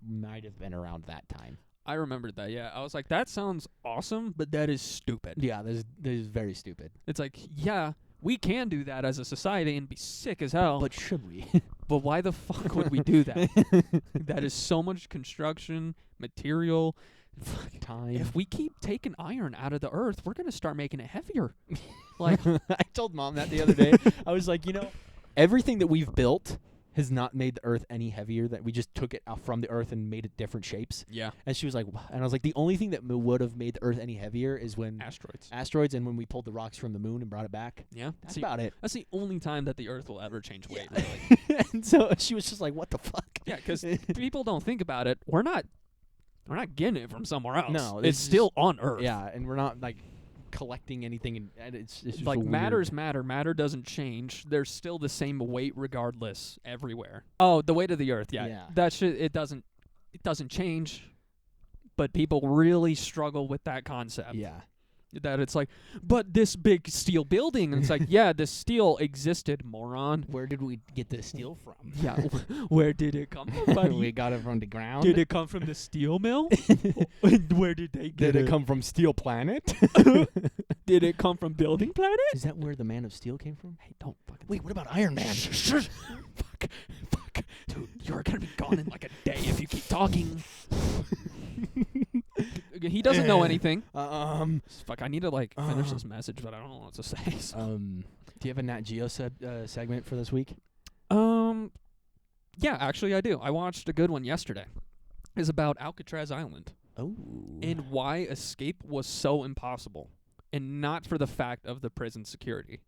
[SPEAKER 2] might have been around that time.
[SPEAKER 1] I remembered that. Yeah, I was like, that sounds awesome, but that is stupid.
[SPEAKER 2] Yeah, this is very stupid.
[SPEAKER 1] It's like, yeah, we can do that as a society and be sick as hell.
[SPEAKER 2] But should we?
[SPEAKER 1] But why the fuck would we do that? That is so much construction material.
[SPEAKER 2] Time.
[SPEAKER 1] If we keep taking iron out of the earth, we're gonna start making it heavier. Like,
[SPEAKER 2] I told Mom that the other day. I was like, everything that we've built has not made the Earth any heavier. That we just took it out from the Earth and made it different shapes.
[SPEAKER 1] Yeah.
[SPEAKER 2] And she was like, and I was like, the only thing that would have made the Earth any heavier is when
[SPEAKER 1] Asteroids.
[SPEAKER 2] and when we pulled the rocks from the moon and brought it back.
[SPEAKER 1] Yeah.
[SPEAKER 2] That's about it.
[SPEAKER 1] That's the only time that the Earth will ever change weight, really.
[SPEAKER 2] And so she was just like, what the fuck?
[SPEAKER 1] Yeah, because people don't think about it. We're not getting it from somewhere else.
[SPEAKER 2] No,
[SPEAKER 1] it's
[SPEAKER 2] this
[SPEAKER 1] still on Earth.
[SPEAKER 2] Yeah, and we're not like collecting anything, and it's just
[SPEAKER 1] Like
[SPEAKER 2] weird.
[SPEAKER 1] matters matter. Matter doesn't change. There's still the same weight regardless everywhere. Oh, the weight of the Earth. Yeah.
[SPEAKER 2] Yeah.
[SPEAKER 1] That shit. It doesn't change. But people really struggle with that concept.
[SPEAKER 2] Yeah.
[SPEAKER 1] That it's like, but this big steel building, and it's like, yeah, this steel existed, moron.
[SPEAKER 2] Where did we get the steel from?
[SPEAKER 1] Yeah, where did it come from, buddy?
[SPEAKER 2] We got it from the ground.
[SPEAKER 1] Did it come from the steel mill? Where did they get
[SPEAKER 2] Did it come from Steel Planet?
[SPEAKER 1] Did it come from Building Planet?
[SPEAKER 2] Is that where the Man of Steel came from?
[SPEAKER 1] Hey, don't fucking.
[SPEAKER 2] Wait, what about Iron Man?
[SPEAKER 1] Fuck. Dude, you're gonna be gone in like a day if you keep talking. He doesn't know anything. Fuck, I need to like finish this message, but I don't know what to say. So.
[SPEAKER 2] Do you have a Nat Geo segment for this week?
[SPEAKER 1] Yeah, actually I do. I watched a good one yesterday. It's about Alcatraz Island
[SPEAKER 2] Oh.
[SPEAKER 1] and why escape was so impossible, and not for the fact of the prison security,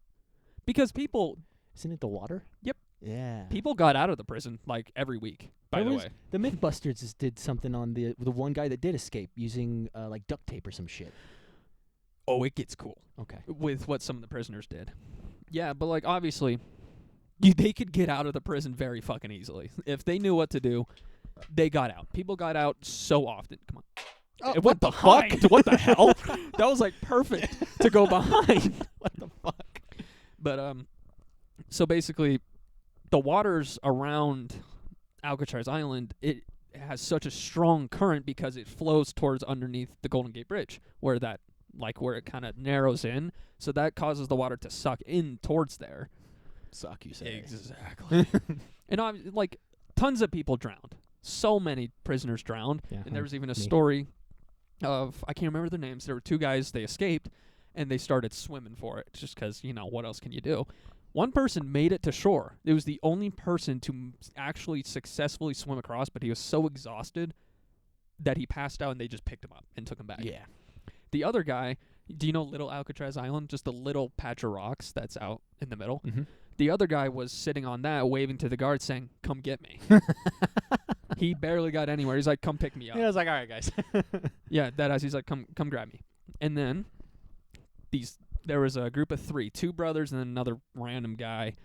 [SPEAKER 1] because people
[SPEAKER 2] Isn't it the water?
[SPEAKER 1] Yep.
[SPEAKER 2] Yeah.
[SPEAKER 1] People got out of the prison like every week. By the way,
[SPEAKER 2] The Mythbusters just did something on the one guy that did escape using like duct tape or some shit.
[SPEAKER 1] oh, it gets cool
[SPEAKER 2] Okay.
[SPEAKER 1] with what some of the prisoners did. Yeah, but like obviously, they could get out of the prison very fucking easily if they knew what to do. They got out. People got out so often. Come on.
[SPEAKER 2] Oh,
[SPEAKER 1] what the fuck? What the hell? That was like perfect to go behind.
[SPEAKER 2] What the fuck?
[SPEAKER 1] But so basically, the waters around Alcatraz Island, it has such a strong current because it flows towards underneath the Golden Gate Bridge, where it kind of narrows in. So that causes the water to suck in towards there.
[SPEAKER 2] Suck, you say.
[SPEAKER 1] Exactly. And like tons of people drowned. So many prisoners drowned.
[SPEAKER 2] Yeah,
[SPEAKER 1] And there was even a
[SPEAKER 2] me.
[SPEAKER 1] story of, I can't remember the names. There were two guys, they escaped, and they started swimming for it just because, what else can you do? One person made it to shore. It was the only person to actually successfully swim across, but he was so exhausted that he passed out, and they just picked him up and took him back.
[SPEAKER 2] Yeah.
[SPEAKER 1] The other guy, do you know Little Alcatraz Island? Just a little patch of rocks that's out in the middle.
[SPEAKER 2] Mm-hmm.
[SPEAKER 1] The other guy was sitting on that, waving to the guards, saying, "Come get me." He barely got anywhere. He's like, "Come pick me up."
[SPEAKER 2] Yeah, I was like, all right, guys.
[SPEAKER 1] Yeah, that ass. He's like, "Come grab me." And then there was a group of three, two brothers and then another random guy.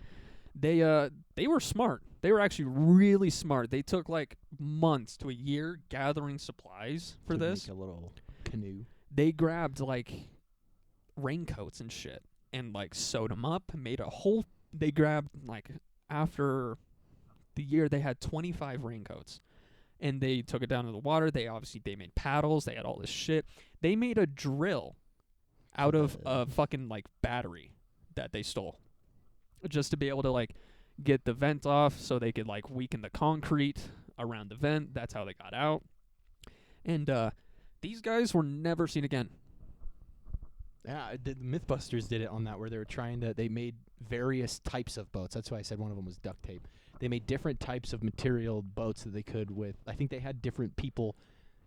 [SPEAKER 1] They were smart. They were actually really smart. They took like months to a year gathering supplies for
[SPEAKER 2] To
[SPEAKER 1] this.
[SPEAKER 2] make a little canoe.
[SPEAKER 1] They grabbed like raincoats and shit and like sewed them up, made a whole. They grabbed like after the year they had 25 raincoats, and they took it down to the water. They made paddles. They had all this shit. They made a drill out of a fucking like battery that they stole, just to be able to like get the vent off so they could like weaken the concrete around the vent. That's how they got out. And these guys were never seen again.
[SPEAKER 2] Yeah, the Mythbusters did it on that, where they made various types of boats. That's why I said one of them was duct tape. They made different types of material boats that they could with. I think they had different people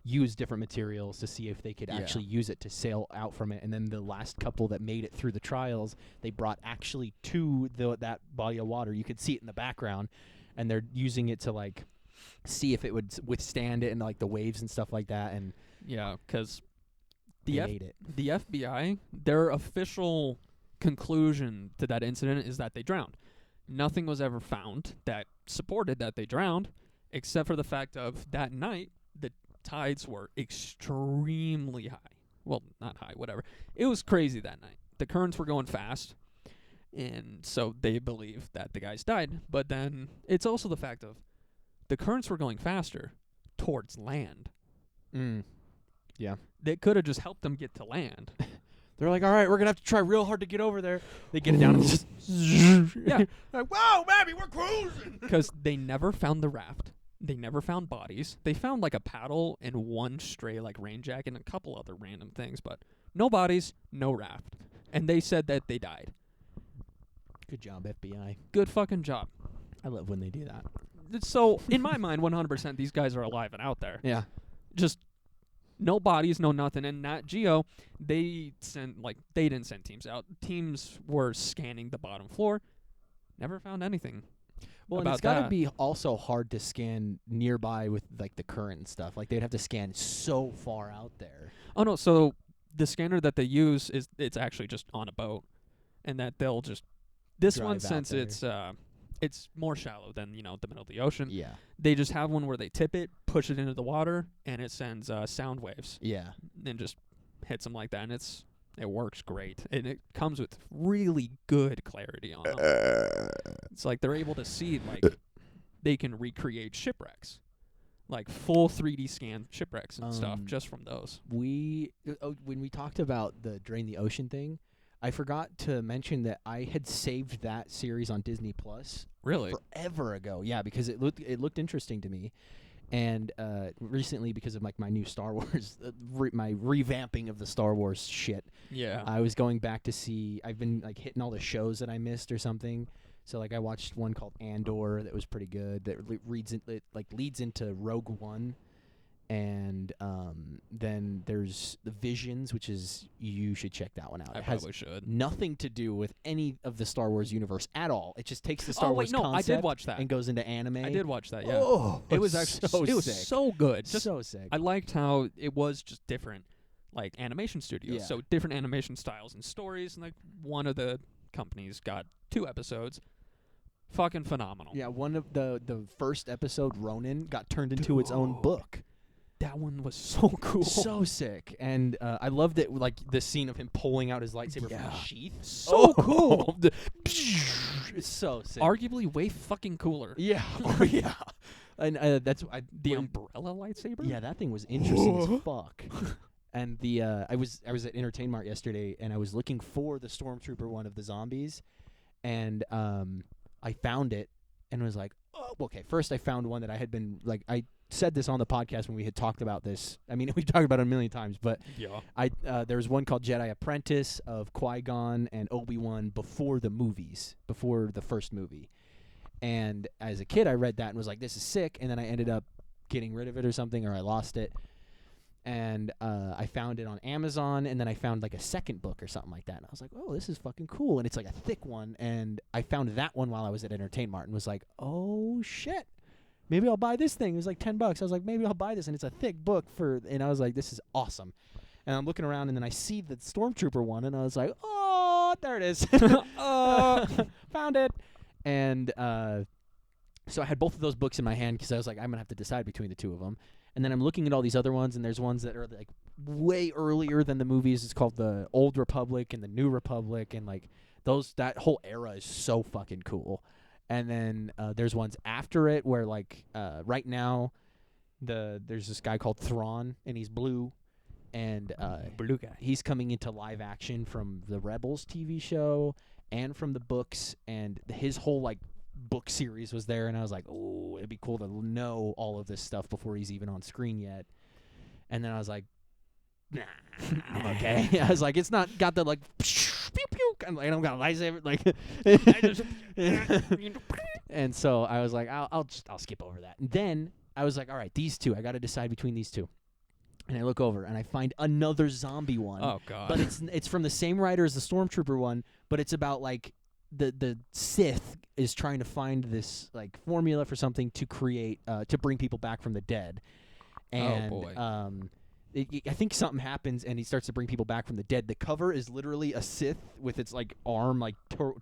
[SPEAKER 2] use different materials to see if they could actually use it to sail out from it. And then the last couple that made it through the trials, they brought actually to that body of water. You could see it in the background, and they're using it to like see if it would withstand it and like the waves and stuff like that. And
[SPEAKER 1] Yeah, because
[SPEAKER 2] they made it.
[SPEAKER 1] the FBI, their official conclusion to that incident is that they drowned. Nothing was ever found that supported that they drowned, except for the fact of that night, the tides were extremely high. Well, not high, whatever. It was crazy that night. The currents were going fast, and so they believe that the guys died. But then it's also the fact of the currents were going faster towards land.
[SPEAKER 2] Yeah.
[SPEAKER 1] They could have just helped them get to land.
[SPEAKER 2] They're like, all right, we're going to have to try real hard to get over there. They get it down and just...
[SPEAKER 1] Yeah.
[SPEAKER 2] Like, whoa, baby, we're cruising.
[SPEAKER 1] Because they never found the raft. They never found bodies. They found like a paddle and one stray like rain jacket and a couple other random things, but no bodies, no raft. And they said that they died.
[SPEAKER 2] Good job, FBI.
[SPEAKER 1] Good fucking job.
[SPEAKER 2] I love when they do that.
[SPEAKER 1] So in my mind, 100%, these guys are alive and out there.
[SPEAKER 2] Yeah.
[SPEAKER 1] Just no bodies, no nothing. And Nat Geo, they didn't send teams out. Teams were scanning the bottom floor. Never found anything.
[SPEAKER 2] Well, and
[SPEAKER 1] about
[SPEAKER 2] it's got to
[SPEAKER 1] that.
[SPEAKER 2] be also hard to scan nearby with like the current and stuff. Like they'd have to scan so far out there.
[SPEAKER 1] Oh no, so the scanner that they use it's actually just on a boat, and that they'll just this one,
[SPEAKER 2] Drive out
[SPEAKER 1] since
[SPEAKER 2] there.
[SPEAKER 1] it's more shallow than the middle of the ocean.
[SPEAKER 2] Yeah.
[SPEAKER 1] They just have one where they tip it, push it into the water, and it sends sound waves
[SPEAKER 2] Yeah.
[SPEAKER 1] and just hits them like that, and it works great, and it comes with really good clarity on them. It's like they're able to see they can recreate shipwrecks, like full 3D scan shipwrecks and stuff just from those.
[SPEAKER 2] When we talked about the Drain the Ocean thing, I forgot to mention that I had saved that series on Disney Plus
[SPEAKER 1] Really?
[SPEAKER 2] forever ago. Yeah, because it looked interesting to me. And recently, because of like my new Star Wars, my revamping of the Star Wars shit,
[SPEAKER 1] Yeah.
[SPEAKER 2] I was going back to see. I've been like hitting all the shows that I missed or something. So like I watched one called Andor that was pretty good. That leads into Rogue One, and then there's the Visions, which is you should check that one out.
[SPEAKER 1] I
[SPEAKER 2] It has
[SPEAKER 1] probably should.
[SPEAKER 2] nothing to do with any of the Star Wars universe at all. It just takes the Star
[SPEAKER 1] Oh
[SPEAKER 2] Wars
[SPEAKER 1] wait, no, I
[SPEAKER 2] concept
[SPEAKER 1] did watch that.
[SPEAKER 2] and goes into anime.
[SPEAKER 1] I did watch that. Yeah.
[SPEAKER 2] Oh,
[SPEAKER 1] It was actually
[SPEAKER 2] so
[SPEAKER 1] it was
[SPEAKER 2] sick.
[SPEAKER 1] so good. Just
[SPEAKER 2] so sick.
[SPEAKER 1] I liked how it was just different, like animation studios.
[SPEAKER 2] Yeah.
[SPEAKER 1] So different animation styles and stories. And like one of the companies got 2 episodes. Fucking phenomenal.
[SPEAKER 2] Yeah, one of the first episode, Ronin, got turned into its own book.
[SPEAKER 1] That one was so cool.
[SPEAKER 2] So sick, and I loved it. Like the scene of him pulling out his lightsaber from
[SPEAKER 1] Yeah.
[SPEAKER 2] the sheath.
[SPEAKER 1] So cool.
[SPEAKER 2] It's so sick.
[SPEAKER 1] Arguably way fucking cooler.
[SPEAKER 2] Yeah, yeah, and that's
[SPEAKER 1] The umbrella lightsaber.
[SPEAKER 2] Yeah, that thing was interesting as fuck. And the I was at Entertain Mart yesterday, and I was looking for the Stormtrooper one of the zombies, and I found it, and was like, oh, okay. First, I found one that I had been like I said this on the podcast when we had talked about this. I mean, we've talked about it a million times, but
[SPEAKER 1] Yeah.
[SPEAKER 2] there was one called Jedi Apprentice of Qui-Gon and Obi-Wan before the first movie. And as a kid, I read that and was like, this is sick. And then I ended up getting rid of it or something, or I lost it. And I found it on Amazon, and then I found like a second book or something like that. And I was like, oh, this is fucking cool. And it's like a thick one. And I found that one while I was at Entertain Mart and was like, oh, shit. Maybe I'll buy this thing. It was like $10. I was like, maybe I'll buy this. And it's a thick book and I was like, this is awesome. And I'm looking around, and then I see the Stormtrooper one, and I was like, oh, there it is. Found it. And so I had both of those books in my hand because I was like, I'm going to have to decide between the two of them. And then I'm looking at all these other ones, and there's ones that are like way earlier than the movies. It's called the Old Republic and the New Republic, and like that whole era is so fucking cool. And then there's ones after it where like right now there's this guy called Thrawn, and he's blue, and
[SPEAKER 1] Blue guy.
[SPEAKER 2] he's coming into live action from the Rebels TV show and from the books, and his whole like book series was there, and I was like, oh, it'd be cool to know all of this stuff before he's even on screen yet. And then I was like, nah, I'm okay. I was like, it's not got the like pew pew, I don't got a lightsaber like. And so I was like, I'll skip over that. And then I was like, all right, these two, I got to decide between these two. And I look over and I find another zombie one.
[SPEAKER 1] Oh god.
[SPEAKER 2] But it's from the same writer as the Stormtrooper one, but it's about like the Sith is trying to find this like formula for something to create to bring people back from the dead. And
[SPEAKER 1] boy.
[SPEAKER 2] I think something happens and he starts to bring people back from the dead. The cover is literally a Sith with its like arm like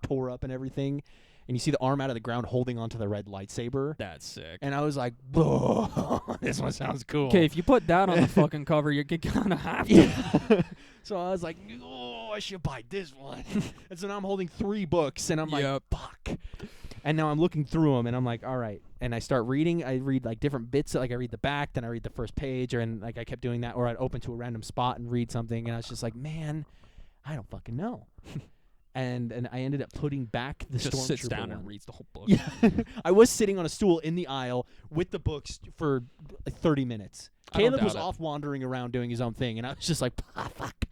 [SPEAKER 2] tore up and everything. And you see the arm out of the ground holding onto the red lightsaber.
[SPEAKER 1] That's sick.
[SPEAKER 2] And I was like, whoa, this one sounds cool.
[SPEAKER 1] Okay, if you put that on the fucking cover, you're gonna have to.
[SPEAKER 2] Yeah. So I was like, oh, I should buy this one. And so now I'm holding 3 books, and I'm like, fuck. And now I'm looking through them, and I'm like, all right. And I start reading. I read like different bits. Like I read the back, then I read the first page, and like I kept doing that. Or I'd open to a random spot and read something, and I was just like, man, I don't fucking know. And I ended up putting back the
[SPEAKER 1] Just
[SPEAKER 2] Stormtrooper
[SPEAKER 1] sits down
[SPEAKER 2] one.
[SPEAKER 1] and reeds the whole book.
[SPEAKER 2] Yeah. I was sitting on a stool in the aisle with the books for like 30 minutes.
[SPEAKER 1] I don't
[SPEAKER 2] Caleb was
[SPEAKER 1] doubt it.
[SPEAKER 2] off wandering around doing his own thing, and I was just like, fuck.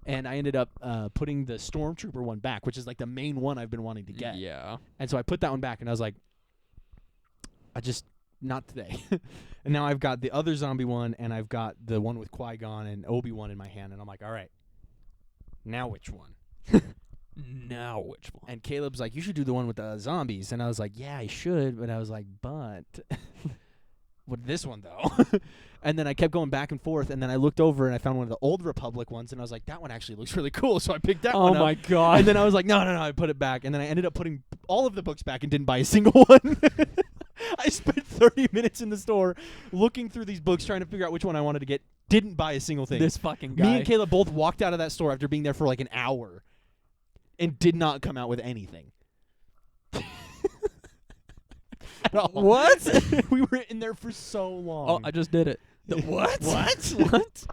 [SPEAKER 2] And I ended up putting the Stormtrooper one back, which is like the main one I've been wanting to get.
[SPEAKER 1] Yeah.
[SPEAKER 2] And so I put that one back, and I was like, I just not today. And now I've got the other zombie one, and I've got the one with Qui-Gon and Obi-Wan in my hand, and I'm like, all right, now which one?
[SPEAKER 1] Now which one?
[SPEAKER 2] And Caleb's like, you should do the one with the zombies. And I was like, yeah, I should. But I was like, but what this one, though? And then I kept going back and forth. And then I looked over and I found one of the Old Republic ones. And I was like, that one actually looks really cool. So I picked that one
[SPEAKER 1] Oh
[SPEAKER 2] up.
[SPEAKER 1] my god.
[SPEAKER 2] And then I was like, no, I put it back. And then I ended up putting all of the books back and didn't buy a single one. I spent 30 minutes in the store looking through these books trying to figure out which one I wanted to get. Didn't buy a single thing.
[SPEAKER 1] This fucking guy.
[SPEAKER 2] Me and Caleb both walked out of that store after being there for like an hour and did not come out with anything. At all.
[SPEAKER 1] What?
[SPEAKER 2] We were in there for so long.
[SPEAKER 1] Oh, I just did it.
[SPEAKER 2] What?
[SPEAKER 1] What?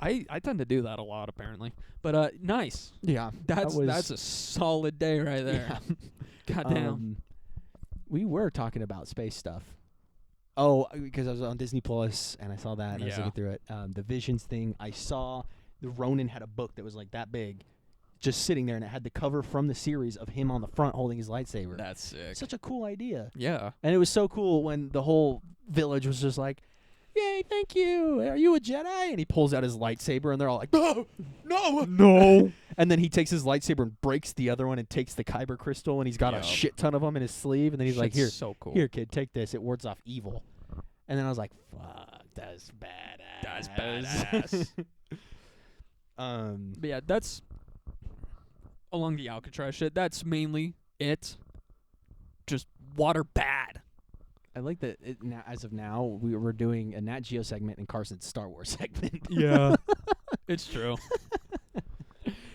[SPEAKER 1] I tend to do that a lot apparently. But nice.
[SPEAKER 2] Yeah.
[SPEAKER 1] That's
[SPEAKER 2] was-
[SPEAKER 1] a solid day right there.
[SPEAKER 2] Yeah.
[SPEAKER 1] Goddamn.
[SPEAKER 2] We were talking about space stuff. Oh, because I was on Disney Plus and I saw that and I was
[SPEAKER 1] Yeah.
[SPEAKER 2] looking through it. The Visions thing. I saw the Ronin had a book that was like that big, just sitting there, and it had the cover from the series of him on the front holding his lightsaber.
[SPEAKER 1] That's sick.
[SPEAKER 2] Such a cool idea.
[SPEAKER 1] Yeah.
[SPEAKER 2] And it was so cool when the whole village was just like, yay, thank you. Are you a Jedi? And he pulls out his lightsaber, and they're all like, no, no, no. And then he takes his lightsaber and breaks the other one and takes the Kyber crystal, and he's got a
[SPEAKER 1] Yup.
[SPEAKER 2] shit ton of them in his sleeve. And then he's like,
[SPEAKER 1] Shit's
[SPEAKER 2] here,
[SPEAKER 1] so cool.
[SPEAKER 2] here, kid, take this. It wards off evil. And then I was like, fuck, that's badass.
[SPEAKER 1] That's badass. But yeah, that's along the Alcatraz shit. That's mainly it. Just water bad.
[SPEAKER 2] I like that now, as of now, we're doing a Nat Geo segment and Carson's Star Wars segment.
[SPEAKER 1] Yeah. It's true.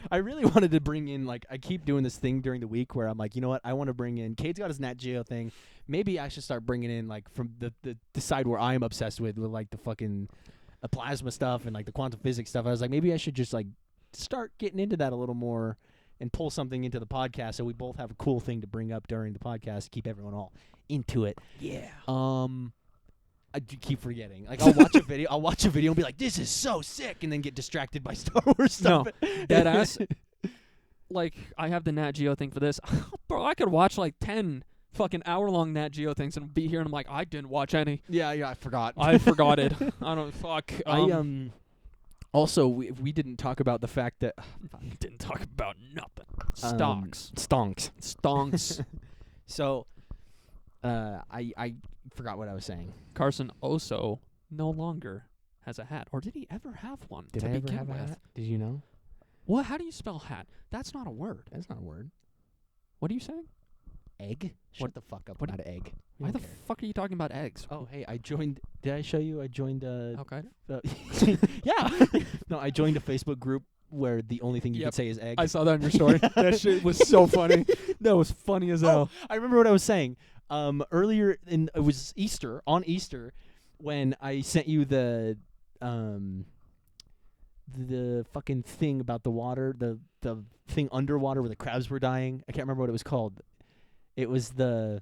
[SPEAKER 2] I really wanted to bring in, like, I keep doing this thing during the week where I'm like, you know what, I want to bring in, Cade's got his Nat Geo thing. Maybe I should start bringing in, like, from the side where I'm obsessed with like, the fucking plasma stuff and, like, the quantum physics stuff. I was like, maybe I should just, like, start getting into that a little more and pull something into the podcast so we both have a cool thing to bring up during the podcast to keep everyone all into it.
[SPEAKER 1] Yeah.
[SPEAKER 2] I keep forgetting. Like, I'll watch a video and be like, this is so sick, and then get distracted by Star Wars stuff.
[SPEAKER 1] No, deadass. Like, I have the Nat Geo thing for this. Bro, I could watch like 10 fucking hour-long Nat Geo things and be here and I'm like, I didn't watch any.
[SPEAKER 2] Yeah, I forgot.
[SPEAKER 1] I forgot it. I don't fuck.
[SPEAKER 2] Also, we didn't talk about the fact that
[SPEAKER 1] Didn't talk about nothing. Stocks.
[SPEAKER 2] Stonks. So, I forgot what I was saying.
[SPEAKER 1] Carson also no longer has a hat. Or did he ever have one
[SPEAKER 2] Did
[SPEAKER 1] to
[SPEAKER 2] I ever
[SPEAKER 1] begin
[SPEAKER 2] have a
[SPEAKER 1] with?
[SPEAKER 2] hat? Did you know?
[SPEAKER 1] What? How do you spell hat? That's not a word.
[SPEAKER 2] That's not a word.
[SPEAKER 1] What are you saying?
[SPEAKER 2] Egg? Shut the fuck up
[SPEAKER 1] what-
[SPEAKER 2] about egg. We
[SPEAKER 1] Why
[SPEAKER 2] don't
[SPEAKER 1] the
[SPEAKER 2] care.
[SPEAKER 1] fuck are you talking about eggs?
[SPEAKER 2] Oh, hey, I joined. Did I show you? I joined.
[SPEAKER 1] Okay.
[SPEAKER 2] Yeah. No, I joined a Facebook group where the only thing you
[SPEAKER 1] Yep.
[SPEAKER 2] could say is egg.
[SPEAKER 1] I saw that in your story. That shit was so funny. That was funny as hell.
[SPEAKER 2] I remember what I was saying. Earlier it was Easter, on Easter, when I sent you the fucking thing about the water, the thing underwater where the crabs were dying. I can't remember what it was called. It was the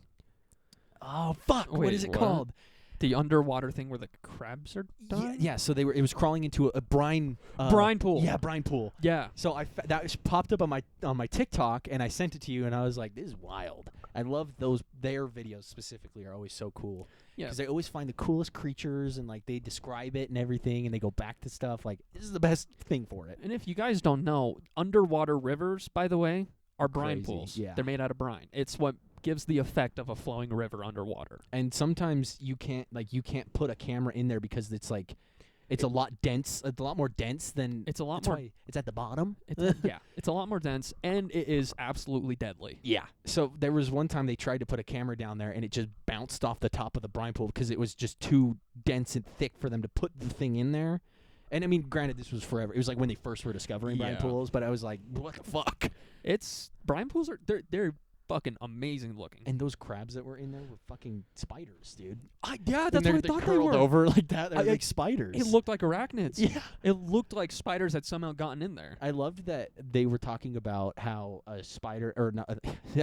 [SPEAKER 2] what
[SPEAKER 1] Wait,
[SPEAKER 2] is it
[SPEAKER 1] what?
[SPEAKER 2] called?
[SPEAKER 1] The underwater thing where the crabs are dying?
[SPEAKER 2] Yeah, so it was crawling into a brine
[SPEAKER 1] Brine pool.
[SPEAKER 2] Yeah, brine pool.
[SPEAKER 1] Yeah.
[SPEAKER 2] So that was popped up on my TikTok, and I sent it to you, and I was like, "This is wild." I love their videos specifically are always so cool.
[SPEAKER 1] Yeah.
[SPEAKER 2] Because they always find the coolest creatures, and like they describe it and everything, and they go back to stuff. Like, this is the best thing for it.
[SPEAKER 1] And if you guys don't know, underwater rivers, by the way, are brine
[SPEAKER 2] Crazy,
[SPEAKER 1] pools.
[SPEAKER 2] yeah.
[SPEAKER 1] They're made out of brine. It's what gives the effect of a flowing river underwater.
[SPEAKER 2] And sometimes you can't put a camera in there because it's a lot dense. It's a lot more dense than.
[SPEAKER 1] It's a lot
[SPEAKER 2] That's
[SPEAKER 1] more.
[SPEAKER 2] why it's at the bottom.
[SPEAKER 1] Yeah, it's a lot more dense, and it is absolutely deadly.
[SPEAKER 2] Yeah. So there was one time they tried to put a camera down there, and it just bounced off the top of the brine pool because it was just too dense and thick for them to put the thing in there. And I mean, granted, this was forever. It was like when they first were discovering brine
[SPEAKER 1] Yeah.
[SPEAKER 2] pools, but I was like, what the fuck?
[SPEAKER 1] It's brine pools are they're fucking amazing looking.
[SPEAKER 2] And those crabs that were in there were fucking spiders, dude.
[SPEAKER 1] Yeah,
[SPEAKER 2] And
[SPEAKER 1] that's
[SPEAKER 2] they're
[SPEAKER 1] what I thought they
[SPEAKER 2] curled
[SPEAKER 1] were.
[SPEAKER 2] over like that. They're
[SPEAKER 1] I-
[SPEAKER 2] like spiders.
[SPEAKER 1] It looked like arachnids.
[SPEAKER 2] Yeah.
[SPEAKER 1] It looked like spiders had somehow gotten in there.
[SPEAKER 2] I loved that they were talking about how a spider, or not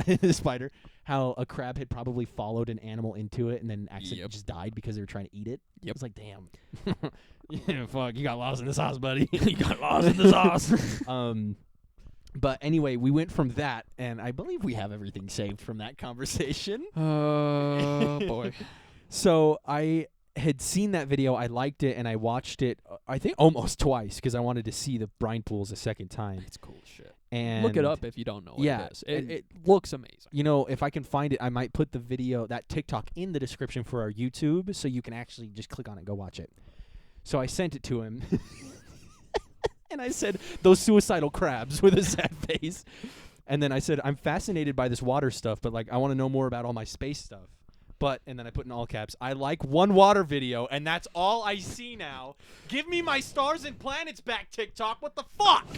[SPEAKER 2] a spider, how a crab had probably followed an animal into it and then accidentally
[SPEAKER 1] Yep.
[SPEAKER 2] just died because they were trying to eat it.
[SPEAKER 1] Yep.
[SPEAKER 2] It's like, damn. Yeah, fuck, you got lost in the sauce, buddy.
[SPEAKER 1] You got lost in the sauce.
[SPEAKER 2] But anyway, we went from that, and I believe we have everything saved from that conversation.
[SPEAKER 1] Oh boy.
[SPEAKER 2] So I had seen that video, I liked it, and I watched it, I think almost twice, because I wanted to see the brine pools a second time.
[SPEAKER 1] It's cool as shit.
[SPEAKER 2] And
[SPEAKER 1] Look it up if you don't know what
[SPEAKER 2] yeah,
[SPEAKER 1] it is.
[SPEAKER 2] and-
[SPEAKER 1] It looks amazing.
[SPEAKER 2] You know, if I can find it, I might put the video, that TikTok, in the description for our YouTube, so you can actually just click on it and go watch it. So I sent it to him, and I said, "Those suicidal crabs," with a sad face. And then I said, "I'm fascinated by this water stuff, but like I want to know more about all my space stuff." But, and then I put in all caps, "I like one water video, and that's all I see now. Give me my stars and planets back, TikTok. What the fuck?"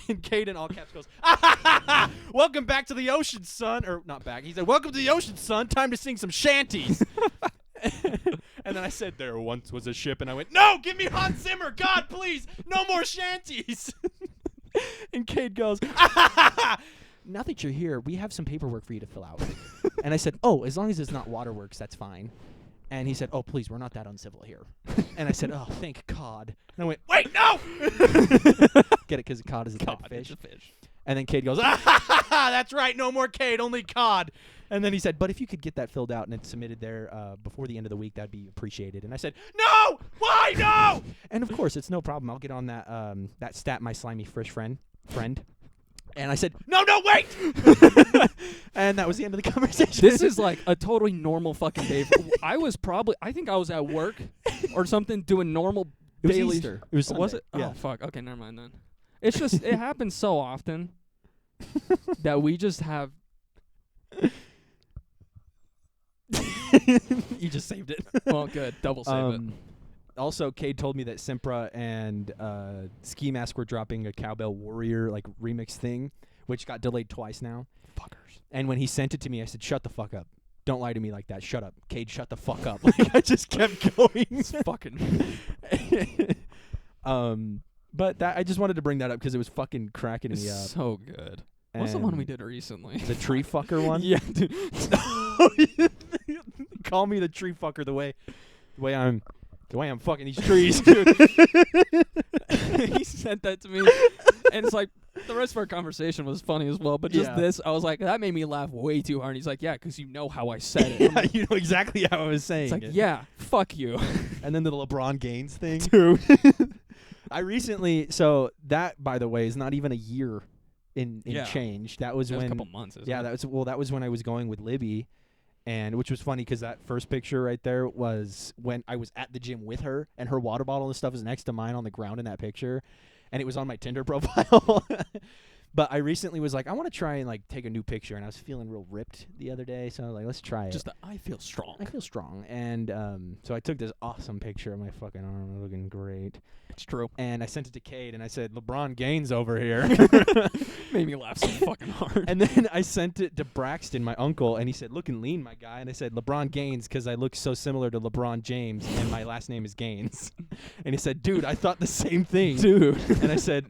[SPEAKER 2] And Cade in all caps goes, "Welcome back to the ocean, son." Or not back. He said, "Welcome to the ocean, son. Time to sing some shanties." And then I said, "There once was a ship," and I went, "No, give me Hans Zimmer, God, please, no more shanties." And Cade goes, "Now that you're here, we have some paperwork for you to fill out." And I said, "Oh, as long as it's not waterworks, that's fine." And he said, "Oh, please, we're not that uncivil here." And I said, "Oh, thank God." And I went, "Wait, no!" Get it? Because cod is a type of fish. And then Cade goes, "That's right, no more Cade, only cod." And then he said, "But if you could get that filled out and it's submitted there before the end of the week, that'd be appreciated." And I said, "No! Why no?" And of course, it's no problem. I'll get on that that stat my slimy fish friend. And I said, "No, wait!" And that was the end of the conversation.
[SPEAKER 1] This is like a totally normal fucking day. I think I was at work or something doing normal
[SPEAKER 2] It was
[SPEAKER 1] daily.
[SPEAKER 2] Easter. It was
[SPEAKER 1] Was
[SPEAKER 2] Sunday.
[SPEAKER 1] it?
[SPEAKER 2] Yeah.
[SPEAKER 1] Oh fuck. Okay, never mind then. It's just it happens so often that we just have.
[SPEAKER 2] You just saved it.
[SPEAKER 1] Well, good. Double save it.
[SPEAKER 2] Also, Cade told me that Simpra and Ski Mask were dropping a Cowbell Warrior like remix thing, which got delayed twice now.
[SPEAKER 1] Fuckers.
[SPEAKER 2] And when he sent it to me, I said, "Shut the fuck up. Don't lie to me like that. Shut up. Cade, shut the fuck up." Like, I just kept going.
[SPEAKER 1] It's fucking.
[SPEAKER 2] But that I just wanted to bring that up because it was fucking cracking me up.
[SPEAKER 1] So good. What's the one we
[SPEAKER 2] And
[SPEAKER 1] did recently?
[SPEAKER 2] The tree fucker one?
[SPEAKER 1] Yeah, dude.
[SPEAKER 2] Call me the tree fucker the way I'm fucking these trees, dude.
[SPEAKER 1] He sent that to me, and it's like the rest of our conversation was funny as well. But just
[SPEAKER 2] Yeah.
[SPEAKER 1] this, I was like, that made me laugh way too hard. And he's like, "Yeah, because you know how I said it." I'm
[SPEAKER 2] Yeah,
[SPEAKER 1] like,
[SPEAKER 2] you know exactly how I was saying
[SPEAKER 1] it's like,
[SPEAKER 2] it.
[SPEAKER 1] yeah, fuck you,
[SPEAKER 2] And then the LeBron Gaines thing.
[SPEAKER 1] dude.
[SPEAKER 2] I recently, so that, by the way, is not even a year in
[SPEAKER 1] Yeah.
[SPEAKER 2] change. That was
[SPEAKER 1] It was
[SPEAKER 2] when,
[SPEAKER 1] a couple months. Isn't
[SPEAKER 2] yeah,
[SPEAKER 1] it?
[SPEAKER 2] that was when I was going with Libby, and which was funny because that first picture right there was when I was at the gym with her, and her water bottle and stuff is next to mine on the ground in that picture, and it was on my Tinder profile. But I recently was like, I want to try and like take a new picture, and I was feeling real ripped the other day, so I was like, let's try it.
[SPEAKER 1] Just that I feel strong.
[SPEAKER 2] I feel strong, and so I took this awesome picture of my fucking arm, looking great,
[SPEAKER 1] It's true.
[SPEAKER 2] and I sent it to Cade, and I said, "LeBron Gaines over here."
[SPEAKER 1] Made me laugh so fucking hard.
[SPEAKER 2] And then I sent it to Braxton, my uncle, and he said, "Looking lean, my guy." And I said, "LeBron Gaines, because I look so similar to LeBron James, and my last name is Gaines." And he said, "Dude, I thought the same thing."
[SPEAKER 1] Dude.
[SPEAKER 2] And I said,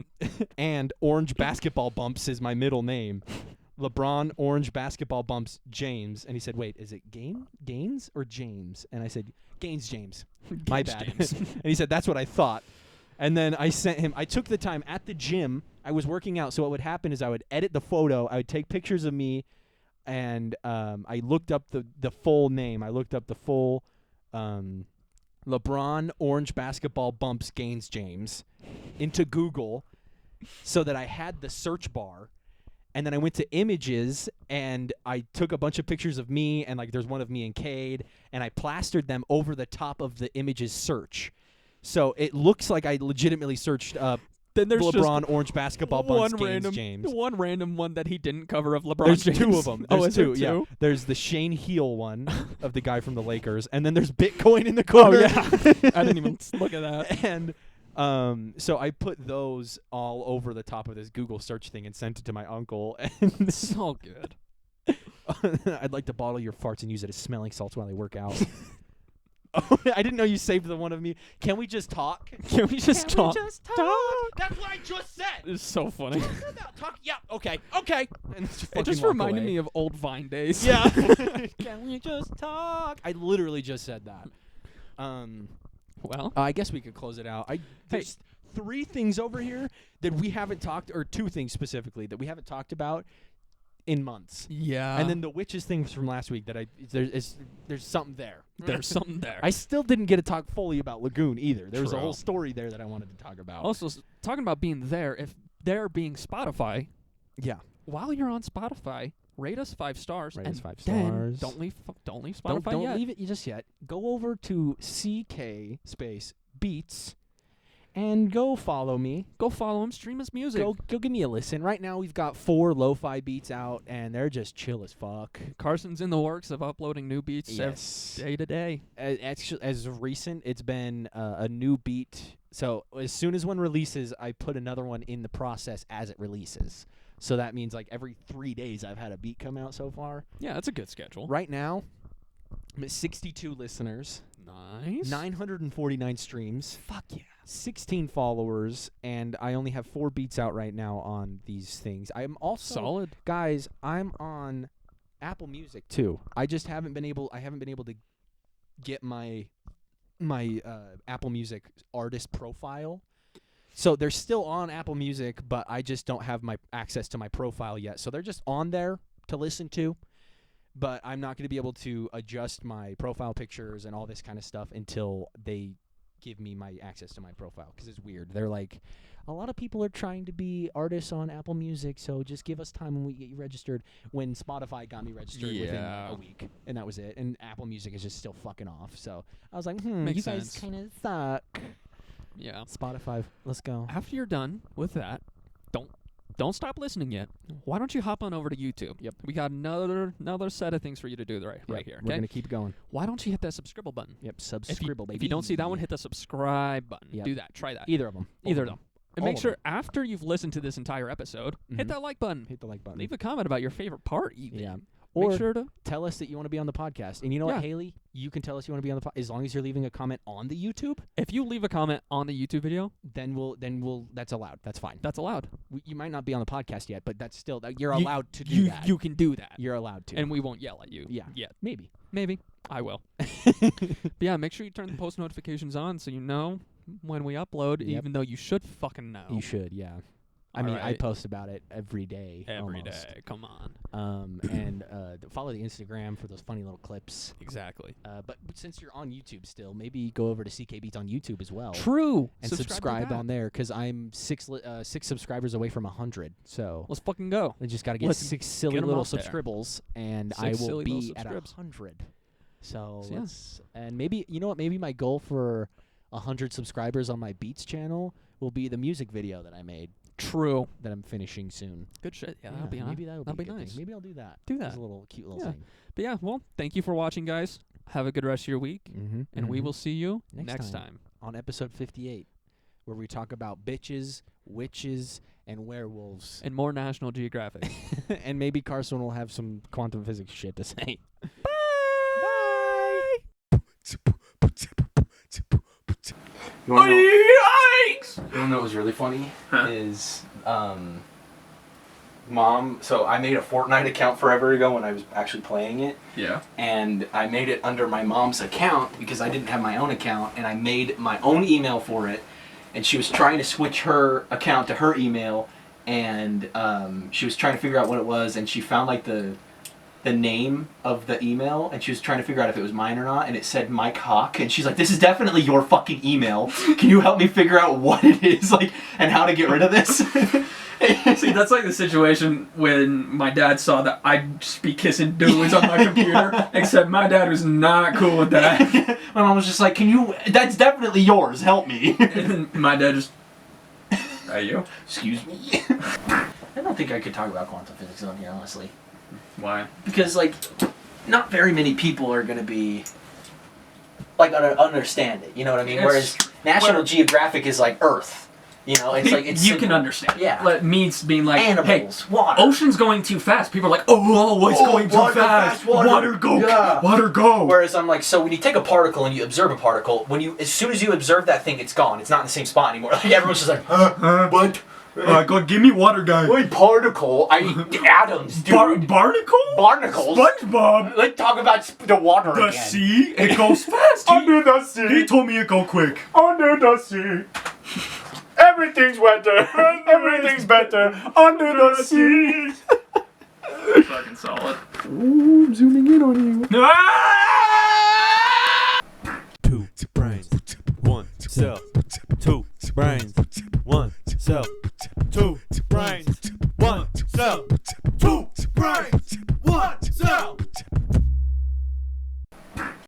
[SPEAKER 2] "And Orange Basketball Bumps is my middle name. LeBron Orange Basketball Bumps James." And he said, "Wait, is it Gaines or James?" And I said, "Gaines James. My
[SPEAKER 1] Gaines
[SPEAKER 2] bad."
[SPEAKER 1] James.
[SPEAKER 2] And he said, "That's what I thought." And then I sent him, I took the time at the gym. I was working out. So what would happen is I would edit the photo. I would take pictures of me. And I looked up the full name. I looked up the full LeBron Orange Basketball Bumps Gaines James into Google so that I had the search bar. And then I went to images and I took a bunch of pictures of me. And like there's one of me and Cade. And I plastered them over the top of the images search. So it looks like I legitimately searched up
[SPEAKER 1] Then there's
[SPEAKER 2] LeBron
[SPEAKER 1] just
[SPEAKER 2] Orange Basketball Bumps
[SPEAKER 1] one
[SPEAKER 2] Gaines
[SPEAKER 1] random,
[SPEAKER 2] James.
[SPEAKER 1] one random one that he didn't cover of LeBron
[SPEAKER 2] There's
[SPEAKER 1] James.
[SPEAKER 2] two of them.
[SPEAKER 1] Oh,
[SPEAKER 2] There's
[SPEAKER 1] is there
[SPEAKER 2] two. Yeah.
[SPEAKER 1] two?
[SPEAKER 2] There's the Shane Heel one of the guy from the Lakers, and then there's Bitcoin in the corner.
[SPEAKER 1] Oh yeah, I didn't even look at that.
[SPEAKER 2] And so I put those all over the top of this Google search thing and sent it to my uncle. And
[SPEAKER 1] So good.
[SPEAKER 2] I'd like to bottle your farts and use it as smelling salts while I work out. Oh, I didn't know you saved the one of me. Can we just talk?
[SPEAKER 1] Can we just talk?
[SPEAKER 2] That's what I just said.
[SPEAKER 1] It's so funny.
[SPEAKER 2] Talk. Yeah. Okay. And
[SPEAKER 1] It just reminded me of old Vine days.
[SPEAKER 2] Yeah. Can we just talk? I literally just said that.
[SPEAKER 1] Well,
[SPEAKER 2] I guess we could close it out. There's 3 things over here that we haven't talked, or 2 things specifically that we haven't talked about in months.
[SPEAKER 1] Yeah.
[SPEAKER 2] And then the witches things from last week that there's something there.
[SPEAKER 1] there's something there.
[SPEAKER 2] I still didn't get to talk fully about Lagoon either. There was a
[SPEAKER 1] True.
[SPEAKER 2] whole story there that I wanted to talk about.
[SPEAKER 1] Also, talking about being there, if there being Spotify,
[SPEAKER 2] yeah.
[SPEAKER 1] while you're on Spotify, rate us 5 stars.
[SPEAKER 2] Rate
[SPEAKER 1] and
[SPEAKER 2] us 5
[SPEAKER 1] then
[SPEAKER 2] stars.
[SPEAKER 1] Don't leave Spotify
[SPEAKER 2] Don't
[SPEAKER 1] yet.
[SPEAKER 2] leave it just yet. Go over to CK space Beats and go follow me.
[SPEAKER 1] Go follow him. Stream his music.
[SPEAKER 2] Go give me a listen. Right now we've got 4 lo-fi beats out, and they're just chill as fuck.
[SPEAKER 1] Carson's in the works of uploading new beats
[SPEAKER 2] Yes.
[SPEAKER 1] day to day.
[SPEAKER 2] As of recent, it's been a new beat. So as soon as one releases, I put another one in the process as it releases. So that means like every 3 days I've had a beat come out so far.
[SPEAKER 1] Yeah, that's a good schedule.
[SPEAKER 2] Right now, I'm at 62 listeners,
[SPEAKER 1] Nice.
[SPEAKER 2] 949 streams,
[SPEAKER 1] Fuck yeah.
[SPEAKER 2] 16 followers, and I only have 4 beats out right now on these things. I'm also
[SPEAKER 1] Solid.
[SPEAKER 2] guys, I'm on Apple Music too. I just haven't been able to get my Apple Music artist profile. So they're still on Apple Music, but I just don't have my access to my profile yet. So they're just on there to listen to, but I'm not going to be able to adjust my profile pictures and all this kind of stuff until they give me my access to my profile, because it's weird. They're like, a lot of people are trying to be artists on Apple Music, so just give us time when we get you registered. When Spotify got me registered within
[SPEAKER 1] Yeah.
[SPEAKER 2] a week, and that was it. And Apple Music is just still fucking off. So I was like,
[SPEAKER 1] Makes
[SPEAKER 2] you
[SPEAKER 1] sense.
[SPEAKER 2] guys kind of suck.
[SPEAKER 1] Yeah.
[SPEAKER 2] Spotify, let's go.
[SPEAKER 1] After you're done with that, don't stop listening yet. Why don't you hop on over to YouTube?
[SPEAKER 2] Yep.
[SPEAKER 1] We got another set of things for you to do right here.
[SPEAKER 2] We're
[SPEAKER 1] Okay.
[SPEAKER 2] gonna keep going.
[SPEAKER 1] Why don't you hit that subscribe button?
[SPEAKER 2] Yep,
[SPEAKER 1] If
[SPEAKER 2] subscribe, baby.
[SPEAKER 1] you don't see that one, hit the subscribe button.
[SPEAKER 2] Yep.
[SPEAKER 1] Do that. Try that.
[SPEAKER 2] either of them.
[SPEAKER 1] Either of them. And
[SPEAKER 2] All
[SPEAKER 1] make
[SPEAKER 2] of
[SPEAKER 1] sure after you've listened to this entire episode,
[SPEAKER 2] Mhm.
[SPEAKER 1] hit that like button.
[SPEAKER 2] Hit the like button.
[SPEAKER 1] Leave a comment about your favorite part. Even.
[SPEAKER 2] Yeah.
[SPEAKER 1] Make
[SPEAKER 2] Or
[SPEAKER 1] sure to.
[SPEAKER 2] tell us that you want to be on the podcast. And you know
[SPEAKER 1] Yeah.
[SPEAKER 2] what, Haley? You can tell us you want to be on the podcast as long as you're leaving a comment on the YouTube.
[SPEAKER 1] If you leave a comment on the YouTube video,
[SPEAKER 2] Then we'll that's allowed. That's fine.
[SPEAKER 1] that's allowed.
[SPEAKER 2] You might not be on the podcast yet, but that's still you're
[SPEAKER 1] You-
[SPEAKER 2] allowed to do
[SPEAKER 1] You
[SPEAKER 2] that.
[SPEAKER 1] you can do that,
[SPEAKER 2] You're allowed to.
[SPEAKER 1] and we won't yell at you.
[SPEAKER 2] Yeah.
[SPEAKER 1] Yet.
[SPEAKER 2] maybe.
[SPEAKER 1] Maybe I will. But yeah, make sure you turn the post notifications on so you know when we upload.
[SPEAKER 2] Yep.
[SPEAKER 1] Even though you should fucking know.
[SPEAKER 2] You should, yeah. I mean, I
[SPEAKER 1] Alright.
[SPEAKER 2] post about it every day.
[SPEAKER 1] Every day.
[SPEAKER 2] almost.
[SPEAKER 1] Come on.
[SPEAKER 2] And follow the Instagram for those funny little clips.
[SPEAKER 1] Exactly.
[SPEAKER 2] But since you're on YouTube still, maybe go over to CK Beats on YouTube as well.
[SPEAKER 1] True.
[SPEAKER 2] And
[SPEAKER 1] to
[SPEAKER 2] subscribe
[SPEAKER 1] that.
[SPEAKER 2] on there, because I'm 6 subscribers away from 100. So
[SPEAKER 1] Let's fucking go.
[SPEAKER 2] I just got to get
[SPEAKER 1] let's
[SPEAKER 2] 6 silly
[SPEAKER 1] get 'em
[SPEAKER 2] little
[SPEAKER 1] out there.
[SPEAKER 2] subscribbles, and
[SPEAKER 1] 6
[SPEAKER 2] I will
[SPEAKER 1] silly little
[SPEAKER 2] be at
[SPEAKER 1] subscribs.
[SPEAKER 2] 100. So
[SPEAKER 1] So yeah.
[SPEAKER 2] let's, and maybe, you know what, maybe my goal for 100 subscribers on my Beats channel will be the music video that I made
[SPEAKER 1] True.
[SPEAKER 2] that I'm finishing soon.
[SPEAKER 1] Good shit. Yeah, that'll be
[SPEAKER 2] maybe that'll
[SPEAKER 1] that'd
[SPEAKER 2] be,
[SPEAKER 1] be
[SPEAKER 2] a good
[SPEAKER 1] nice.
[SPEAKER 2] thing. Maybe I'll do that.
[SPEAKER 1] Do
[SPEAKER 2] As
[SPEAKER 1] that.
[SPEAKER 2] a little cute little
[SPEAKER 1] Yeah.
[SPEAKER 2] thing.
[SPEAKER 1] But yeah, well, thank you for watching, guys. Have a good rest of your week,
[SPEAKER 2] Mm-hmm.
[SPEAKER 1] and we will see you
[SPEAKER 2] Next
[SPEAKER 1] next
[SPEAKER 2] time.
[SPEAKER 1] time.
[SPEAKER 2] On episode 58, where we talk about bitches, witches, and werewolves.
[SPEAKER 1] And more National Geographic.
[SPEAKER 2] And maybe Carson will have some quantum physics shit to say. You wanna know,
[SPEAKER 5] Yikes!
[SPEAKER 2] you wanna know what was really funny?
[SPEAKER 5] Huh?
[SPEAKER 2] Is Mom, so I made a Fortnite account forever ago when I was actually playing it,
[SPEAKER 5] Yeah.
[SPEAKER 2] and I made it under my mom's account because I didn't have my own account, and I made my own email for it, and she was trying to switch her account to her email, and she was trying to figure out what it was, and she found like the name of the email, and she was trying to figure out if it was mine or not, and it said Mike Hawk, and she's like, this is definitely your fucking email. Can you help me figure out what it is, like, and how to get rid of this?
[SPEAKER 5] See, that's like the situation when my dad saw that I'd just be kissing dudes on my computer, except my dad was not cool with that.
[SPEAKER 2] My mom was just like, that's definitely yours, help me.
[SPEAKER 5] And then my dad just, are you?
[SPEAKER 2] Excuse me. I don't think I could talk about quantum physics on here, honestly.
[SPEAKER 5] Why?
[SPEAKER 2] Because, like, not very many people are going to be, like, understand it, you know what I mean?
[SPEAKER 5] It's-
[SPEAKER 2] Whereas National
[SPEAKER 5] well-
[SPEAKER 2] Geographic is like Earth, you know? It's like, it's
[SPEAKER 5] you
[SPEAKER 2] simple.
[SPEAKER 5] can understand.
[SPEAKER 2] Yeah.
[SPEAKER 5] Like, means being like,
[SPEAKER 2] Animals,
[SPEAKER 5] hey,
[SPEAKER 2] water.
[SPEAKER 5] ocean's going too fast. People are like, oh, it's going too
[SPEAKER 2] water
[SPEAKER 5] fast.
[SPEAKER 2] water.
[SPEAKER 5] go.
[SPEAKER 2] Yeah.
[SPEAKER 5] Water go.
[SPEAKER 2] Whereas I'm like, so when you take a particle and you observe a particle, as soon as you observe that thing, it's gone. It's not in the same spot anymore. Like, everyone's just like, what?
[SPEAKER 5] go give me water, guy.
[SPEAKER 2] Wait, particle? Atoms, dude.
[SPEAKER 5] Barnacle?
[SPEAKER 2] Barnacles?
[SPEAKER 5] SpongeBob.
[SPEAKER 2] Let's talk about the water again.
[SPEAKER 5] sea, it goes fast.
[SPEAKER 3] Under the sea.
[SPEAKER 5] He told me it go quick.
[SPEAKER 3] Under the sea. Everything's wetter. Everything's better under the sea.
[SPEAKER 5] Fucking solid.
[SPEAKER 2] Ooh, I'm zooming in on you.
[SPEAKER 3] Two brains, one cell. Two brains, one cell. Two brains, one cell. Two brains.